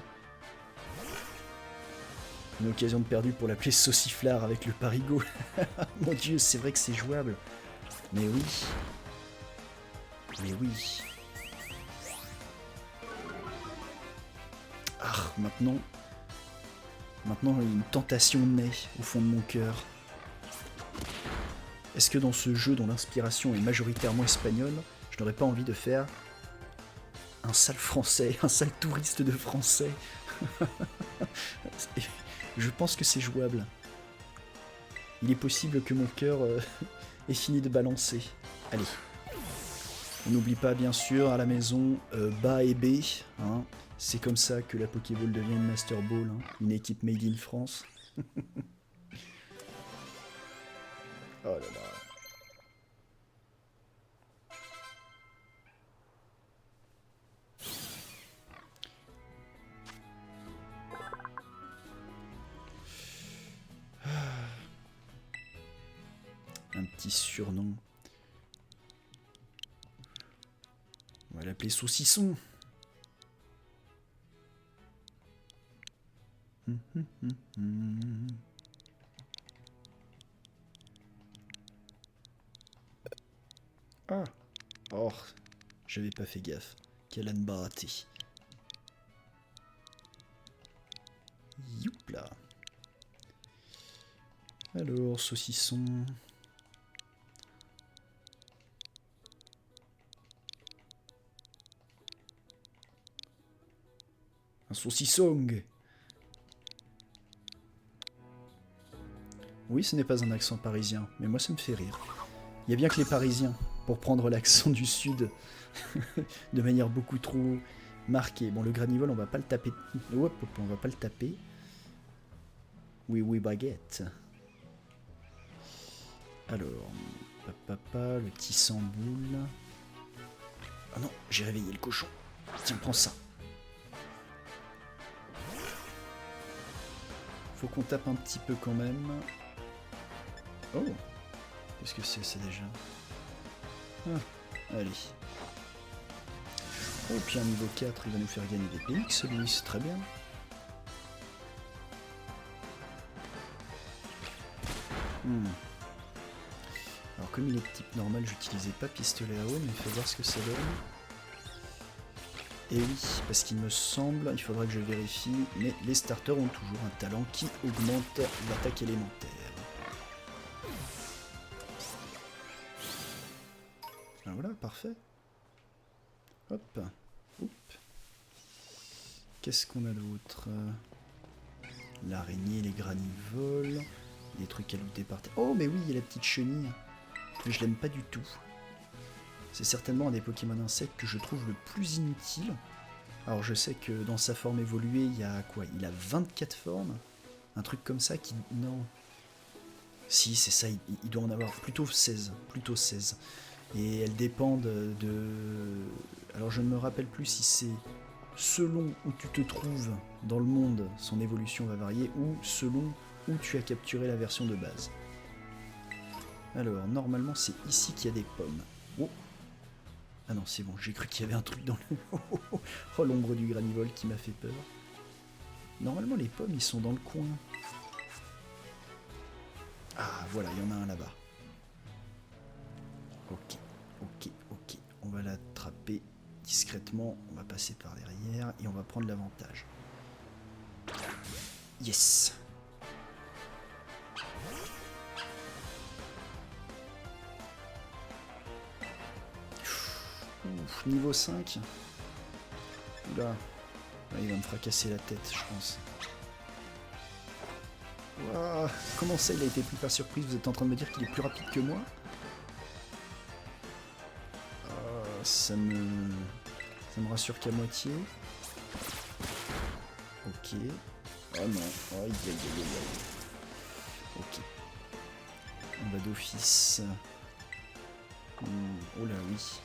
Une occasion de perdu pour l'appeler sauciflard avec le parigot. Mon dieu, c'est vrai que c'est jouable. Mais oui. Mais oui. Ah, maintenant... Maintenant, une tentation naît au fond de mon cœur. Est-ce que dans ce jeu dont l'inspiration est majoritairement espagnole, je n'aurais pas envie de faire un sale français, un sale touriste de français? Je pense que c'est jouable. Il est possible que mon cœur ait fini de balancer. Allez. On n'oublie pas bien sûr à la maison bas et B. Hein. C'est comme ça que la Pokéball devient une Master Ball, hein. Une équipe made in France. Oh là là. Un petit surnom. On va l'appeler Saucisson. Ah. Oh, j'avais pas fait gaffe. Quel âne baraté. Youpla. Alors, saucisson. Un saucissong. Oui, ce n'est pas un accent parisien, mais moi ça me fait rire. Il y a bien que les Parisiens, pour prendre l'accent du sud de manière beaucoup trop marquée. Bon, le granivole, on va pas le taper. Hop, hop, on va pas le taper. Oui, oui, baguette. Alors, papa, le tissamboule. Ah non, j'ai réveillé le cochon. Tiens, prends ça. Faut qu'on tape un petit peu quand même. Oh, qu'est-ce que c'est ça déjà? Ah, allez. Oh, puis un niveau 4, il va nous faire gagner des PX, lui, c'est très bien. Alors comme il est type normal, j'utilisais pas pistolet à eau, mais il faut voir ce que ça donne. Et oui, parce qu'il me semble, il faudra que je vérifie, mais les starters ont toujours un talent qui augmente l'attaque élémentaire. Ah voilà, parfait. Hop. Qu'est-ce qu'on a d'autre? L'araignée, les granivoles, des trucs à looter par terre. Oh mais oui, il y a la petite chenille. Mais je l'aime pas du tout. C'est certainement un des Pokémon insectes que je trouve le plus inutile. Alors je sais que dans sa forme évoluée, il y a quoi? Il a 24 formes? Un truc comme ça qui... Non. Si, c'est ça, il doit en avoir plutôt 16. Plutôt 16. Et elles dépendent de... Alors je ne me rappelle plus si c'est selon où tu te trouves dans le monde, son évolution va varier, ou selon où tu as capturé la version de base. Alors, normalement, c'est ici qu'il y a des pommes. Oh. Ah non, c'est bon, j'ai cru qu'il y avait un truc dans le... Oh, l'ombre du granivole qui m'a fait peur. Normalement, les pommes, ils sont dans le coin. Ah, voilà, il y en a un là-bas. Ok. On va l'attraper discrètement. On va passer par derrière et on va prendre l'avantage. Yes. Ouf, niveau 5. Oula. Là, il va me fracasser la tête, je pense. Ouah, comment ça, il a été pris par surprise? Vous êtes en train de me dire qu'il est plus rapide que moi? Ça me rassure qu'à moitié. Ok. Oh non. Aïe, aïe, aïe, aïe. Ok. On va d'office. Oh là, oui.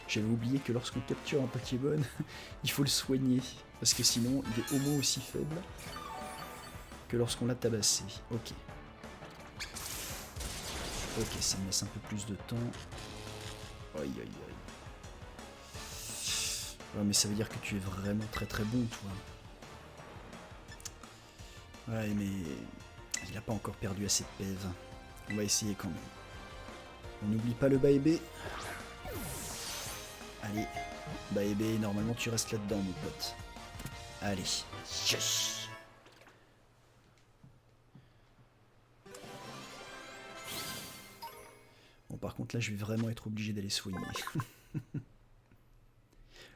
J'avais oublié que lorsqu'on capture un Pokémon, il faut le soigner. Parce que sinon, il est au moins aussi faible que lorsqu'on l'a tabassé. Ok. Ok, ça me laisse un peu plus de temps. Aïe, aïe, aïe. Ouais, mais ça veut dire que tu es vraiment très très bon, toi. Ouais, mais il n'a pas encore perdu assez de PV. On va essayer quand même. On n'oublie pas le Baébé. Allez, Baébé, normalement tu restes là-dedans, mon pote. Allez, yes. Bon, par contre, là, je vais vraiment être obligé d'aller soigner.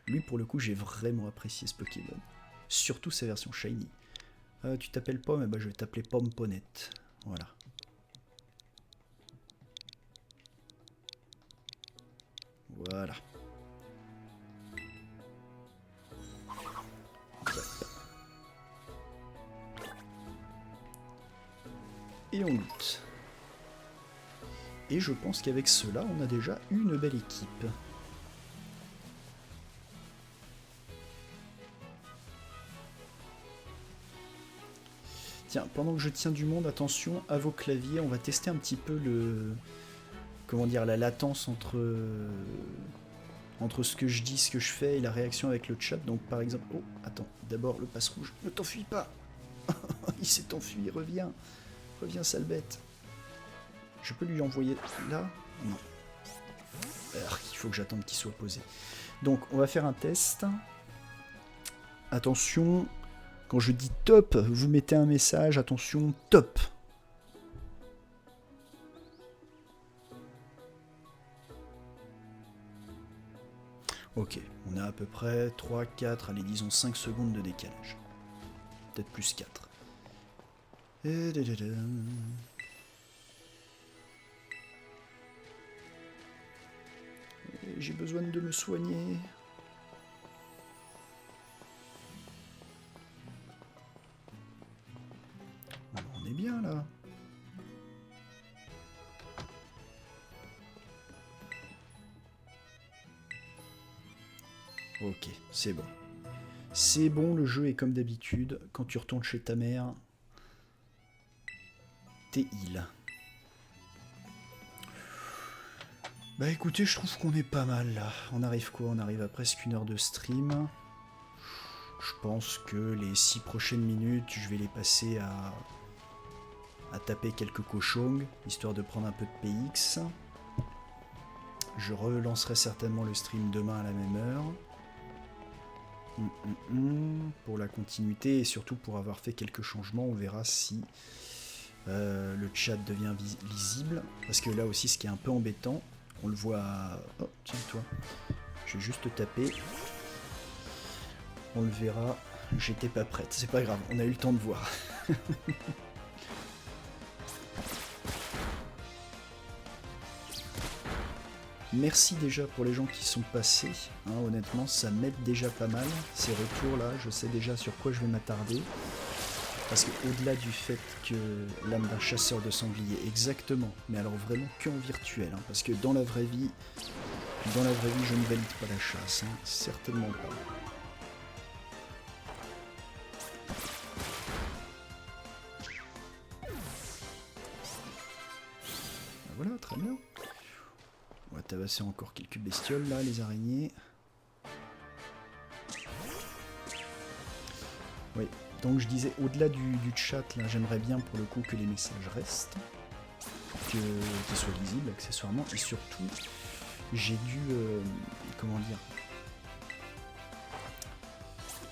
Lui, pour le coup, j'ai vraiment apprécié ce Pokémon. Surtout sa version Shiny. Tu t'appelles Pomme, eh ben, je vais t'appeler Pomme-Ponette. Voilà. Voilà. Et on loot. Et je pense qu'avec cela, on a déjà une belle équipe. Tiens, pendant que je tiens du monde, attention à vos claviers, on va tester un petit peu le... Comment dire, la latence entre ce que je dis, ce que je fais et la réaction avec le chat. Donc par exemple... Oh, attends, d'abord le passe rouge. Ne t'enfuis pas. Il s'est enfui, reviens. Reviens, sale bête. Je peux lui envoyer là? Non. Alors, il faut que j'attende qu'il soit posé. Donc, on va faire un test. Attention, quand je dis top, vous mettez un message. Attention, top. Ok, on a à peu près 3, 4, allez disons 5 secondes de décalage. peut-être plus 4. Et j'ai besoin de me soigner. On est bien là. Ok, c'est bon. C'est bon, le jeu est comme d'habitude. Quand tu retournes chez ta mère, t'es heal. Bah écoutez, je trouve qu'on est pas mal là. On arrive quoi? On arrive à presque 1 heure de stream. Je pense que les 6 prochaines minutes, je vais les passer à taper quelques cochons, histoire de prendre un peu de PX. Je relancerai certainement le stream demain à la même heure. Pour la continuité et surtout pour avoir fait quelques changements, on verra si le chat devient lisible. Parce que là aussi, ce qui est un peu embêtant, on le voit... Oh, tiens-toi. Je vais juste te taper. On le verra. J'étais pas prête. C'est pas grave, on a eu le temps de voir. Merci déjà pour les gens qui sont passés, hein, honnêtement ça m'aide déjà pas mal, ces retours là, je sais déjà sur quoi je vais m'attarder. Parce que au-delà du fait que l'âme d'un chasseur de sanglier, exactement, mais alors vraiment que en virtuel, hein, parce que dans la vraie vie, je ne valide pas la chasse, hein, certainement pas. Ben voilà, très bien. On va tabasser encore quelques bestioles là, les araignées. Oui, donc je disais, au-delà du chat, là, j'aimerais bien pour le coup que les messages restent, qu'ils soient lisibles accessoirement, et surtout, j'ai dû, comment dire,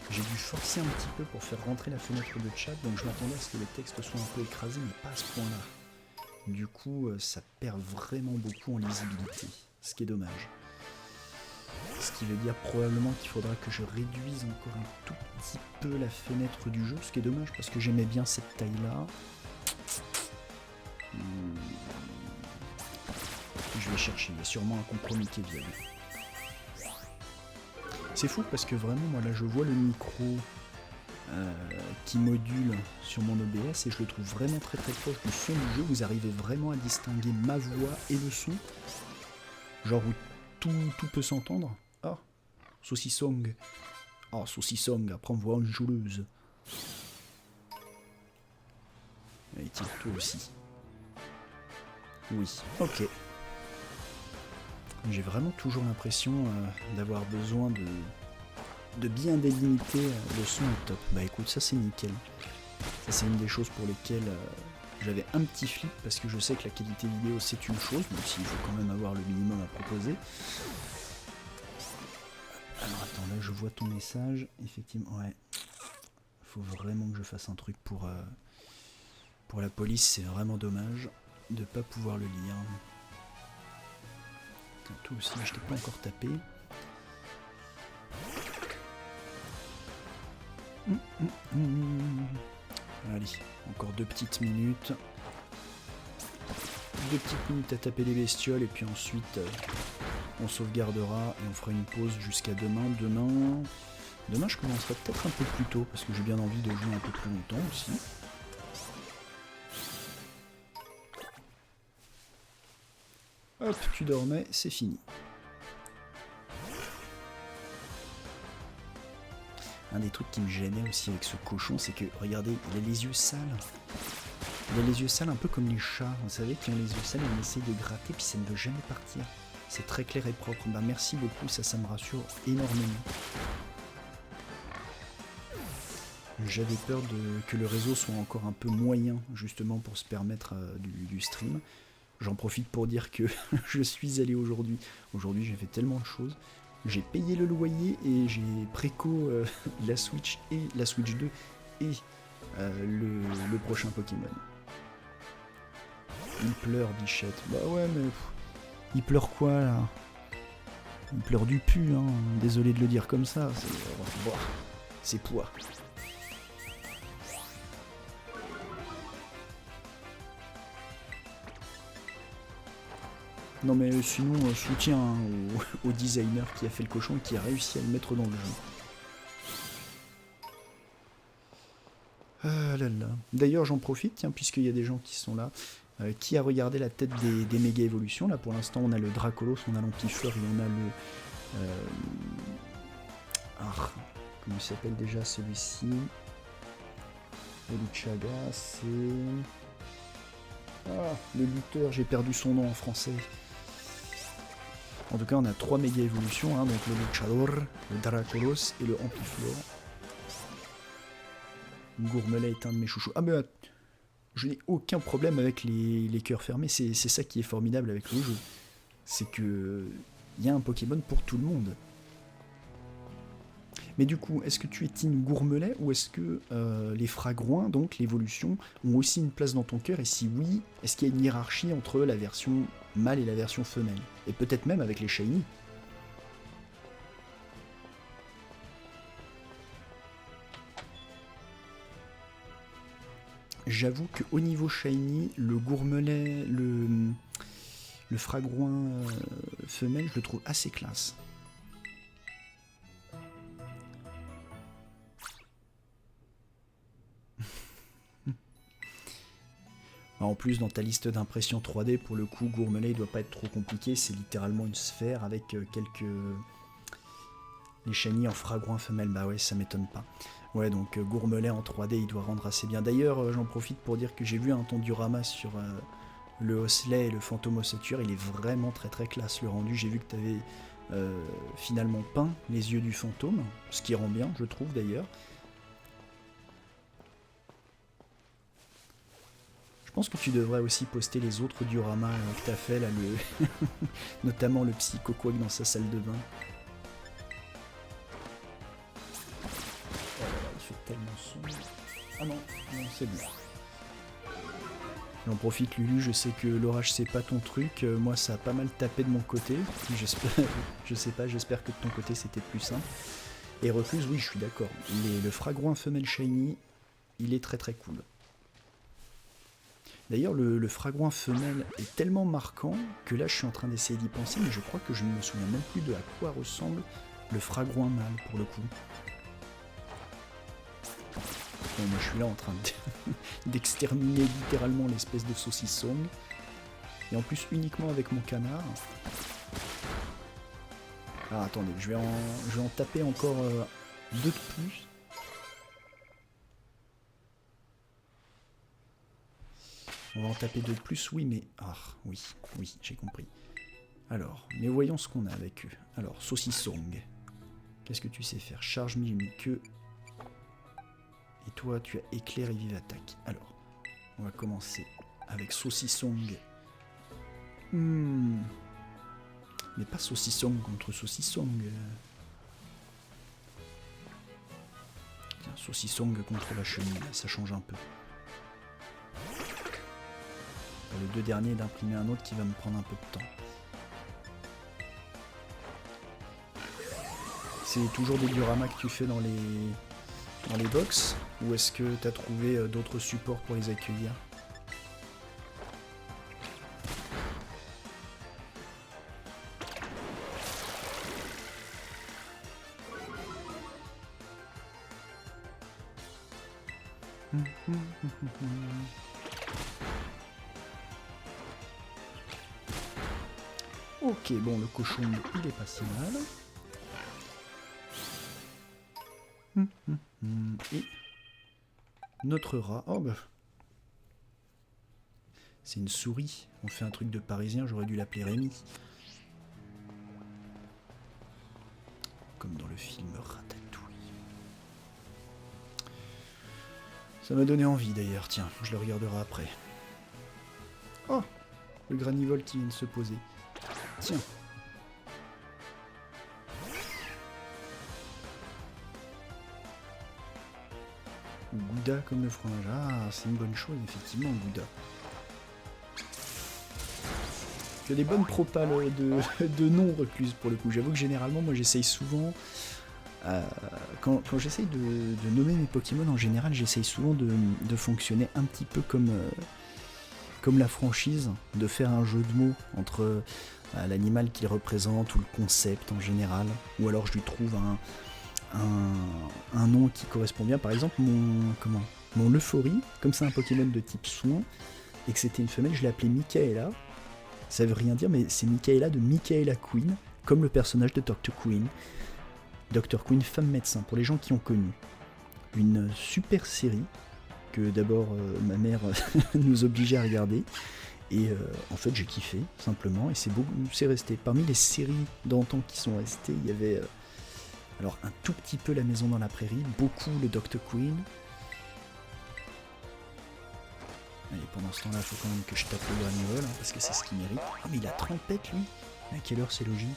j'ai dû forcer un petit peu pour faire rentrer la fenêtre de chat, donc je m'attendais à ce que les textes soient un peu écrasés, mais pas à ce point-là. Du coup, ça perd vraiment beaucoup en lisibilité, ce qui est dommage. Ce qui veut dire probablement qu'il faudra que je réduise encore un tout petit peu la fenêtre du jeu, ce qui est dommage parce que j'aimais bien cette taille-là. Je vais chercher, il y a sûrement un compromis qui est viable. C'est fou parce que vraiment, moi là je vois le micro qui module sur mon OBS et je le trouve vraiment très très proche du son du jeu. Vous arrivez vraiment à distinguer ma voix et le son, genre où tout peut s'entendre. Ah, saucissong. Ah, saucissong, après on voit une jouleuse. Allez, tiens, toi aussi. Oui, ok. J'ai vraiment toujours l'impression d'avoir besoin de bien délimiter le son au top. Bah écoute, ça c'est nickel. Ça c'est une des choses pour lesquelles j'avais un petit flip, parce que je sais que la qualité vidéo c'est une chose, même s'il faut quand même avoir le minimum à proposer. Alors attends, là je vois ton message, effectivement, ouais. Faut vraiment que je fasse un truc pour la police, c'est vraiment dommage de pas pouvoir le lire. Toi aussi, je t'ai pas encore tapé. Allez, encore 2 petites minutes. 2 petites minutes à taper les bestioles et puis ensuite on sauvegardera et on fera une pause jusqu'à demain. Demain je commencerai peut-être un peu plus tôt parce que j'ai bien envie de jouer un peu plus longtemps aussi. Hop, tu dormais, c'est fini. Un des trucs qui me gênait aussi avec ce cochon, c'est que, regardez, il a les yeux sales. Il a les yeux sales un peu comme les chats. Vous savez, qui ont les yeux sales, on essaye de gratter, puis ça ne veut jamais partir. C'est très clair et propre. Bah merci beaucoup, ça me rassure énormément. J'avais peur que le réseau soit encore un peu moyen, justement, pour se permettre du stream. J'en profite pour dire que je suis allé aujourd'hui. Aujourd'hui, j'ai fait tellement de choses. J'ai payé le loyer et j'ai préco la Switch 2 et le prochain Pokémon. Il pleure, Bichette. Bah ouais, mais... il pleure quoi, là? Il pleure du pu, hein. Désolé de le dire comme ça. C'est poids. Non mais sinon, soutien hein, au designer qui a fait le cochon et qui a réussi à le mettre dans le jeu. Ah là là. D'ailleurs, j'en profite, tiens, puisqu'il y a des gens qui sont là. Qui a regardé la tête des méga évolutions? Là, pour l'instant, on a le Dracolos, on a l'Antifleur et on a le... comment il s'appelle déjà celui-ci? Le Luchaga, c'est... Ah, le lutteur, j'ai perdu son nom en français. En tout cas, on a 3 méga évolutions, hein, donc le Luchador, le Dracolos et le Antifleur. Gourmelet est un de mes chouchous. Ah mais je n'ai aucun problème avec les cœurs fermés, c'est ça qui est formidable avec le jeu. C'est que il y a un Pokémon pour tout le monde. Mais du coup, est-ce que tu es team Gourmelet ou est-ce que les Fragouins, donc l'évolution, ont aussi une place dans ton cœur? Et si oui, est-ce qu'il y a une hiérarchie entre la version mâle et la version femelle? Et peut-être même avec les Shiny. J'avoue qu'au niveau Shiny, le Gourmelet, le Fragouin femelle, je le trouve assez classe. En plus, dans ta liste d'impression 3D, pour le coup, Gourmelet, il doit pas être trop compliqué. C'est littéralement une sphère avec quelques... Les Shiny en Fragouin femelle, bah ouais, ça m'étonne pas. Ouais, donc Gourmelet en 3D, il doit rendre assez bien. D'ailleurs, j'en profite pour dire que j'ai vu un Tondurama sur le Hosley et le Fantôme Ossature. Il est vraiment très très classe, le rendu. J'ai vu que tu avais finalement peint les yeux du fantôme, ce qui rend bien, je trouve d'ailleurs. Je pense que tu devrais aussi poster les autres dioramas que tu as fait, là, notamment le Psycho Quack dans sa salle de bain. Oh là là, il fait tellement sombre. Ah non, non c'est bon. J'en profite Lulu, je sais que l'orage c'est pas ton truc, moi ça a pas mal tapé de mon côté, j'espère, je sais pas, j'espère que de ton côté c'était plus simple. Et Recluse, oui je suis d'accord, le Fragouin femelle shiny, il est très très cool. D'ailleurs, le Fragouin femelle est tellement marquant que là, je suis en train d'essayer d'y penser, mais je crois que je ne me souviens même plus de à quoi ressemble le Fragouin mâle, pour le coup. Bon, moi, je suis là en train d'exterminer littéralement l'espèce de saucisson. Et en plus, uniquement avec mon canard. Ah, attendez, je vais en taper encore 2 de plus. On va en taper 2 de plus, oui, mais... Ah, oui, j'ai compris. Alors, mais voyons ce qu'on a avec eux. Alors, Saucissong. Qu'est-ce que tu sais faire? Charge queue. Et toi, tu as éclair et vive attaque. Alors, on va commencer avec Saucissong. Mais pas Saucissong contre Saucissong. Tiens, Saucissong contre la chenille, ça change un peu. Les 2 derniers d'imprimer un autre qui va me prendre un peu de temps. C'est toujours des dioramas que tu fais dans les box, ou est-ce que tu as trouvé d'autres supports pour les accueillir? Ok, bon, le cochon, il est pas si mal. Et notre rat, oh bah, c'est une souris. On fait un truc de parisien, j'aurais dû l'appeler Rémi. Comme dans le film Ratatouille. Ça m'a donné envie d'ailleurs, tiens, je le regarderai après. Oh, le Granivol qui vient de se poser. Tiens. Gouda comme le fromage. Ah, c'est une bonne chose, effectivement, Gouda. Tu as des bonnes propales de noms Recluse, pour le coup. J'avoue que généralement, moi, j'essaye souvent... quand j'essaye de nommer mes Pokémon, en général, j'essaye souvent de fonctionner un petit peu comme comme la franchise, de faire un jeu de mots entre l'animal qu'il représente ou le concept en général, ou alors je lui trouve un nom qui correspond bien. Par exemple, mon Euphorie, comme c'est un Pokémon de type soin, et que c'était une femelle, je l'ai appelée Michaela. Ça veut rien dire, mais c'est Michaela de Michaela Queen, comme le personnage de Dr. Queen. Dr. Queen, femme médecin, pour les gens qui ont connu. Une super série que d'abord ma mère nous obligeait à regarder. Et en fait, j'ai kiffé, simplement, et c'est resté. Parmi les séries d'antan qui sont restées, il y avait alors un tout petit peu La Maison dans la Prairie, beaucoup le Dr. Queen. Allez, pendant ce temps-là, il faut quand même que je tape le Granuole, parce que c'est ce qu'il mérite. Ah, mais il a trompette, lui. À quelle heure c'est logique?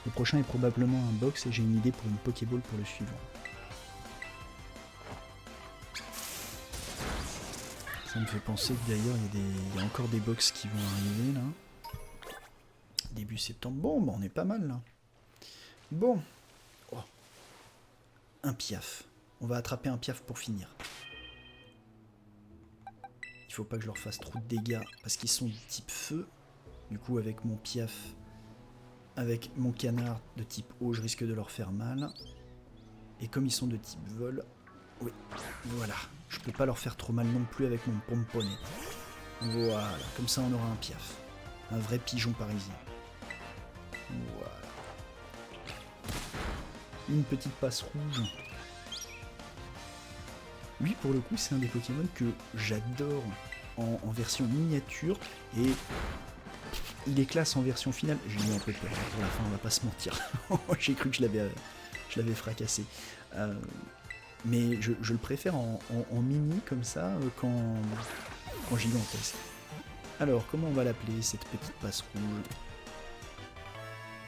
Le prochain est probablement un box, et j'ai une idée pour une Pokéball pour le suivant. Ça me fait penser que d'ailleurs, il y a encore des box qui vont arriver, là. Début septembre. Bon, bah, on est pas mal, là. Bon. Oh. Un piaf. On va attraper un piaf pour finir. Il faut pas que je leur fasse trop de dégâts, parce qu'ils sont du type feu. Du coup, avec mon piaf, avec mon canard de type eau, je risque de leur faire mal. Et comme ils sont de type vol, oui, voilà. Je peux pas leur faire trop mal non plus avec mon pomponnet. Voilà, comme ça on aura un piaf. Un vrai pigeon parisien. Voilà. Une petite passe rouge. Lui, pour le coup, c'est un des Pokémon que j'adore en version miniature. Et il est classe en version finale. J'ai eu un peu peur pour la fin, on va pas se mentir. J'ai cru que je l'avais fracassé. Mais je le préfère en mini comme ça qu'en gigantesque. Alors, comment on va l'appeler, cette petite passe rouge?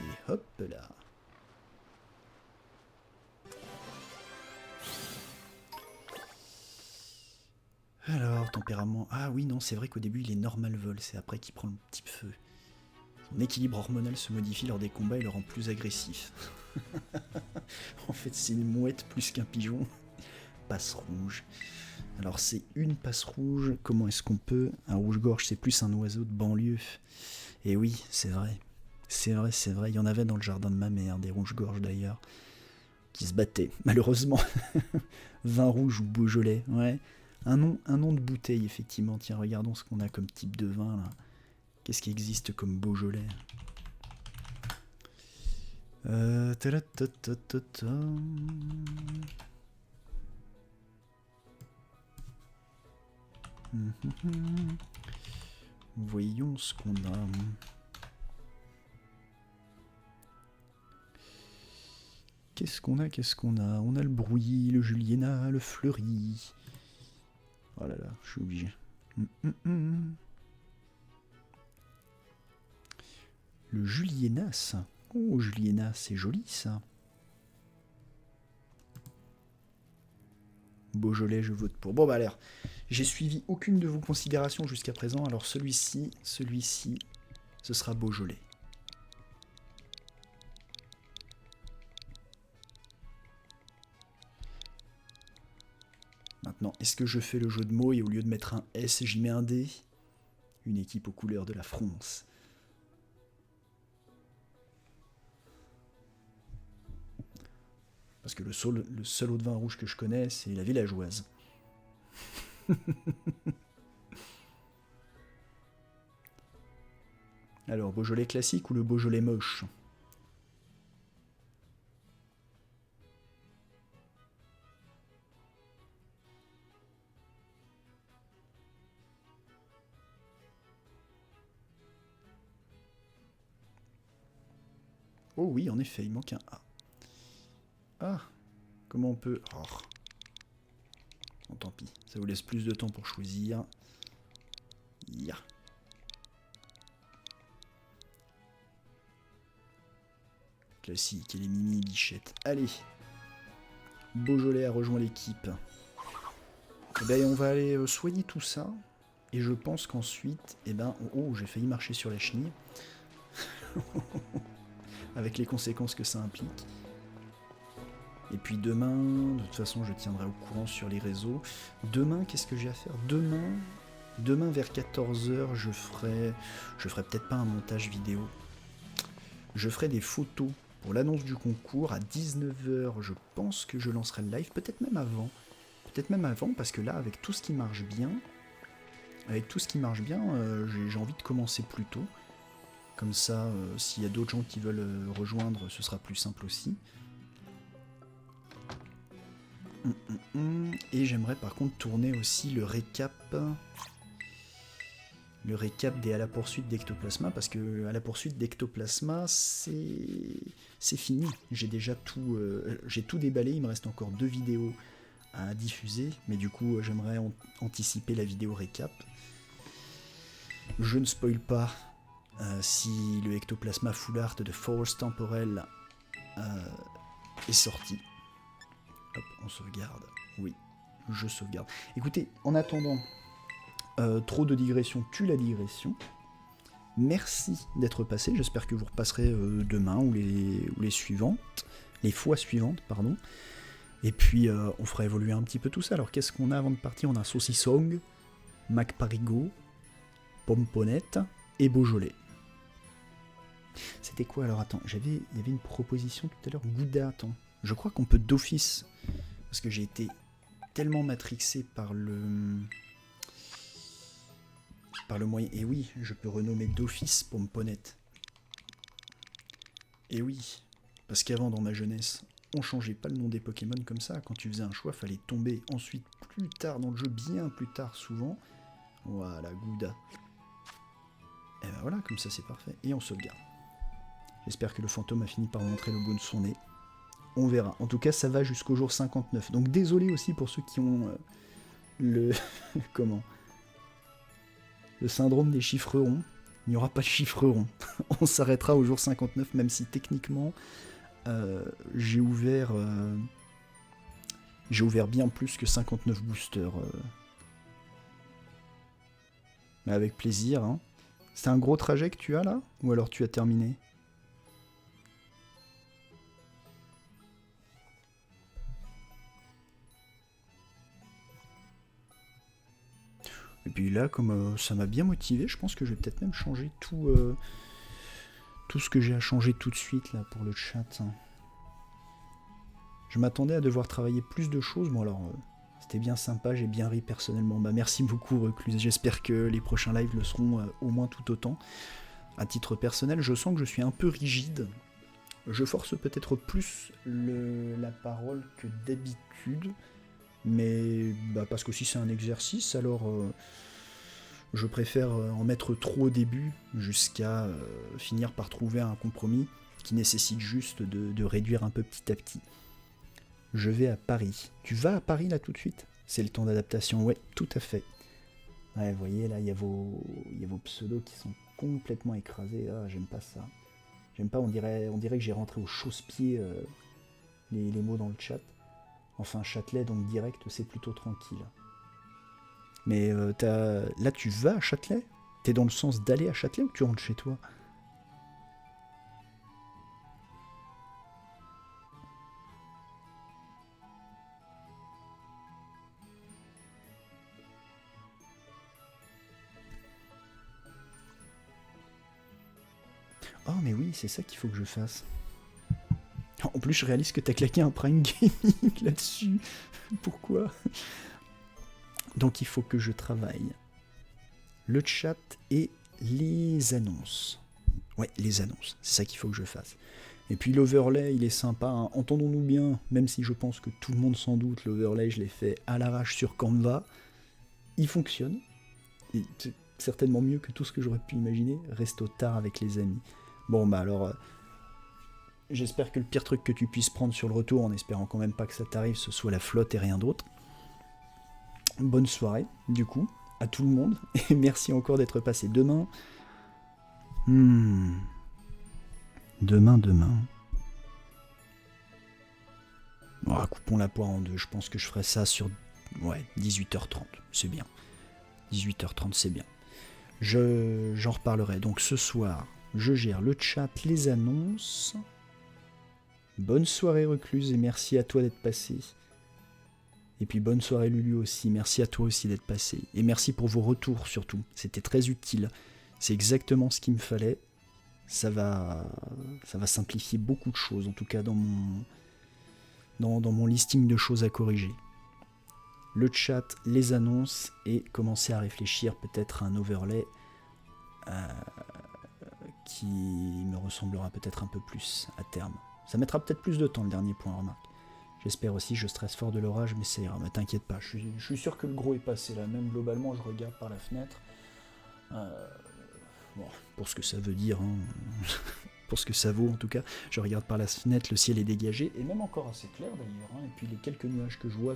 Et hop là. Alors, tempérament... Ah oui, non, c'est vrai qu'au début, il est normal vol. C'est après qu'il prend le petit feu. Son équilibre hormonal se modifie lors des combats et le rend plus agressif. En fait, c'est une mouette plus qu'un pigeon. Passe rouge. Alors, c'est une passe rouge. Comment est-ce qu'on peut... Un rouge-gorge, c'est plus un oiseau de banlieue. Et oui, c'est vrai. C'est vrai, c'est vrai. Il y en avait dans le jardin de ma mère, des rouges-gorges d'ailleurs, qui se battaient, malheureusement. Vin rouge ou Beaujolais, ouais. Un nom de bouteille, effectivement. Tiens, regardons ce qu'on a comme type de vin, là. Qu'est-ce qui existe comme Beaujolais? Voyons ce qu'on a. Qu'est-ce qu'on a? On a le Brouilly, le Juliena, le Fleuri. Oh là là, je suis obligé. Le Julienas. Oh, Julienas, c'est joli ça. Beaujolais, je vote pour. Bon, bah alors, j'ai suivi aucune de vos considérations jusqu'à présent. Alors celui-ci, ce sera Beaujolais. Maintenant, est-ce que je fais le jeu de mots et au lieu de mettre un S, j'y mets un D? Une équipe aux couleurs de la France. Parce que le seul eau de vin rouge que je connais, c'est la villageoise. Alors, Beaujolais classique ou le Beaujolais moche? Oh oui, en effet, il manque un A. Ah, comment on peut... Oh. Bon, tant pis, ça vous laisse plus de temps pour choisir. Ya. Classique, et les mini bichettes. Allez. Beaujolais a rejoint l'équipe. Eh ben, on va aller soigner tout ça. Et je pense qu'ensuite, eh ben... Oh, j'ai failli marcher sur la chenille. Avec les conséquences que ça implique. Et puis demain, de toute façon, je tiendrai au courant sur les réseaux. Demain, qu'est-ce que j'ai à faire? Demain, Demain vers 14h, je ferai peut-être pas un montage vidéo. Je ferai des photos pour l'annonce du concours. À 19h, je pense que je lancerai le live, peut-être même avant. Peut-être même avant, parce que là, avec tout ce qui marche bien, j'ai envie de commencer plus tôt. Comme ça, s'il y a d'autres gens qui veulent rejoindre, ce sera plus simple aussi. Et j'aimerais par contre tourner aussi le récap des à la poursuite d'Ectoplasma, parce que à la poursuite d'Ectoplasma, c'est fini. J'ai déjà tout, j'ai tout déballé, il me reste encore 2 vidéos à diffuser, mais du coup j'aimerais anticiper la vidéo récap. Je ne spoil pas si le Ectoplasma Full Art de Force Temporel est sorti. Hop, on sauvegarde. Oui, je sauvegarde. Écoutez, en attendant, trop de digression tue la digression. Merci d'être passé. J'espère que vous repasserez demain ou les suivantes, les fois suivantes, pardon. Et puis on fera évoluer un petit peu tout ça. Alors qu'est-ce qu'on a avant de partir? On a Saucissong, Macparigo, Pomponnette et Beaujolais. C'était quoi alors? Attends, il y avait une proposition tout à l'heure. Gouda, attends. Je crois qu'on peut d'office, parce que j'ai été tellement matrixé par le moyen. Et oui, je peux renommer d'office Pomponnette. Et oui, parce qu'avant dans ma jeunesse, on changeait pas le nom des Pokémon comme ça. Quand tu faisais un choix, fallait tomber ensuite plus tard dans le jeu, bien plus tard souvent. Voilà, Gouda. Et ben voilà, comme ça c'est parfait. Et on sauvegarde. J'espère que le fantôme a fini par montrer le bout de son nez. On verra. En tout cas, ça va jusqu'au jour 59. Donc désolé aussi pour ceux qui ont le... comment ? Le syndrome des chiffres ronds. Il n'y aura pas de chiffres ronds. On s'arrêtera au jour 59, même si techniquement, j'ai ouvert bien plus que 59 boosters. Mais avec plaisir. Hein. C'est un gros trajet que tu as là? Ou alors tu as terminé? Et puis là, comme ça m'a bien motivé, je pense que je vais peut-être même changer tout ce que j'ai à changer tout de suite là pour le chat. Je m'attendais à devoir travailler plus de choses. Bon alors, c'était bien sympa, j'ai bien ri personnellement. Bah merci beaucoup Recluse, j'espère que les prochains lives le seront au moins tout autant. À titre personnel, je sens que je suis un peu rigide. Je force peut-être plus la parole que d'habitude. Mais bah, parce qu'aussi c'est un exercice, alors je préfère en mettre trop au début jusqu'à finir par trouver un compromis qui nécessite juste de réduire un peu petit à petit. Je vais à Paris. Tu vas à Paris là tout de suite? C'est le temps d'adaptation, ouais, tout à fait. Ouais, vous voyez là, il y a vos pseudos qui sont complètement écrasés. Ah, j'aime pas ça. J'aime pas, on dirait que j'ai rentré au chausse-pied les mots dans le chat. Enfin, Châtelet, donc direct, c'est plutôt tranquille. Mais là, tu vas à Châtelet? T'es dans le sens d'aller à Châtelet ou tu rentres chez toi? Oh, mais oui, c'est ça qu'il faut que je fasse. En plus, je réalise que t'as claqué un Prime Gaming là-dessus. Pourquoi? Donc, il faut que je travaille le chat et les annonces. Ouais, les annonces. C'est ça qu'il faut que je fasse. Et puis, l'overlay, il est sympa. Hein. Entendons-nous bien, même si je pense que tout le monde s'en doute, l'overlay, je l'ai fait à l'arrache sur Canva. Il fonctionne. Et c'est certainement mieux que tout ce que j'aurais pu imaginer. Resto tard avec les amis. Bon, bah alors... j'espère que le pire truc que tu puisses prendre sur le retour, en espérant quand même pas que ça t'arrive, ce soit la flotte et rien d'autre. Bonne soirée, du coup, à tout le monde. Et merci encore d'être passé. Demain... Demain... Oh, coupons la poire en deux. Je pense que je ferai ça sur... ouais, 18h30. C'est bien. 18h30, c'est bien. J'en reparlerai. Donc ce soir, je gère le chat, les annonces... Bonne soirée Recluse et merci à toi d'être passé. Et puis bonne soirée Lulu aussi, merci à toi aussi d'être passé. Et merci pour vos retours surtout, c'était très utile. C'est exactement ce qu'il me fallait. Ça va simplifier beaucoup de choses, en tout cas dans mon listing de choses à corriger. Le chat, les annonces et commencer à réfléchir peut-être à un overlay qui me ressemblera peut-être un peu plus à terme. Ça mettra peut-être plus de temps le dernier point, remarque. J'espère aussi, je stresse fort de l'orage, mais ça ira, mais t'inquiète pas, je suis sûr que le gros est passé là, même globalement je regarde par la fenêtre. Bon, pour ce que ça veut dire, hein, pour ce que ça vaut en tout cas, je regarde par la fenêtre, le ciel est dégagé, et même encore assez clair d'ailleurs, hein, et puis les quelques nuages que je vois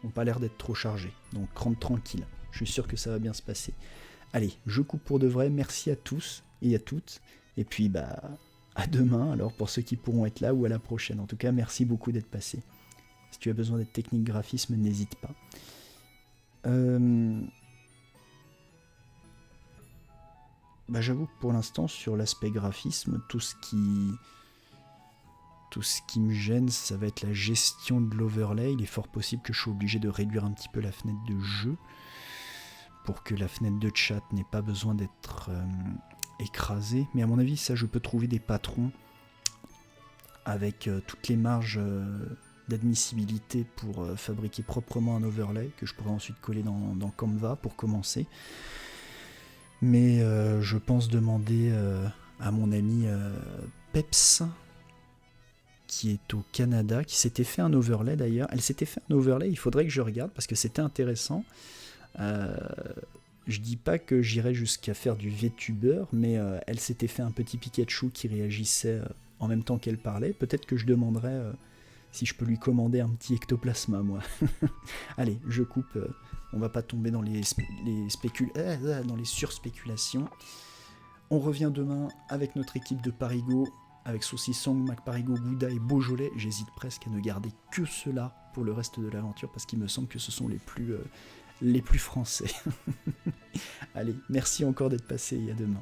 ont pas l'air d'être trop chargés, donc rentre tranquille, je suis sûr que ça va bien se passer. Allez, je coupe pour de vrai, merci à tous et à toutes, et puis bah à demain alors pour ceux qui pourront être là ou à la prochaine. En tout cas, merci beaucoup d'être passé. Si tu as besoin d'être technique graphisme, n'hésite pas. Bah, j'avoue que pour l'instant, sur l'aspect graphisme, tout ce qui me gêne, ça va être la gestion de l'overlay. Il est fort possible que je sois obligé de réduire un petit peu la fenêtre de jeu pour que la fenêtre de chat n'ait pas besoin d'être écrasée. Mais à mon avis, ça, je peux trouver des patrons avec toutes les marges d'admissibilité pour fabriquer proprement un overlay que je pourrais ensuite coller dans Canva pour commencer. Mais je pense demander à mon ami Peps, qui est au Canada, qui s'était fait un overlay d'ailleurs. Elle s'était fait un overlay, il faudrait que je regarde parce que c'était intéressant. Je dis pas que j'irais jusqu'à faire du VTuber, mais elle s'était fait un petit Pikachu qui réagissait en même temps qu'elle parlait. Peut-être que je demanderais si je peux lui commander un petit ectoplasma, moi. Allez, je coupe. On va pas tomber dans les surspéculations. On revient demain avec notre équipe de Parigo, avec Saucisson, Mac Parigo, Gouda et Beaujolais. J'hésite presque à ne garder que cela pour le reste de l'aventure, parce qu'il me semble que ce sont les plus français. Allez, merci encore d'être passé et à demain.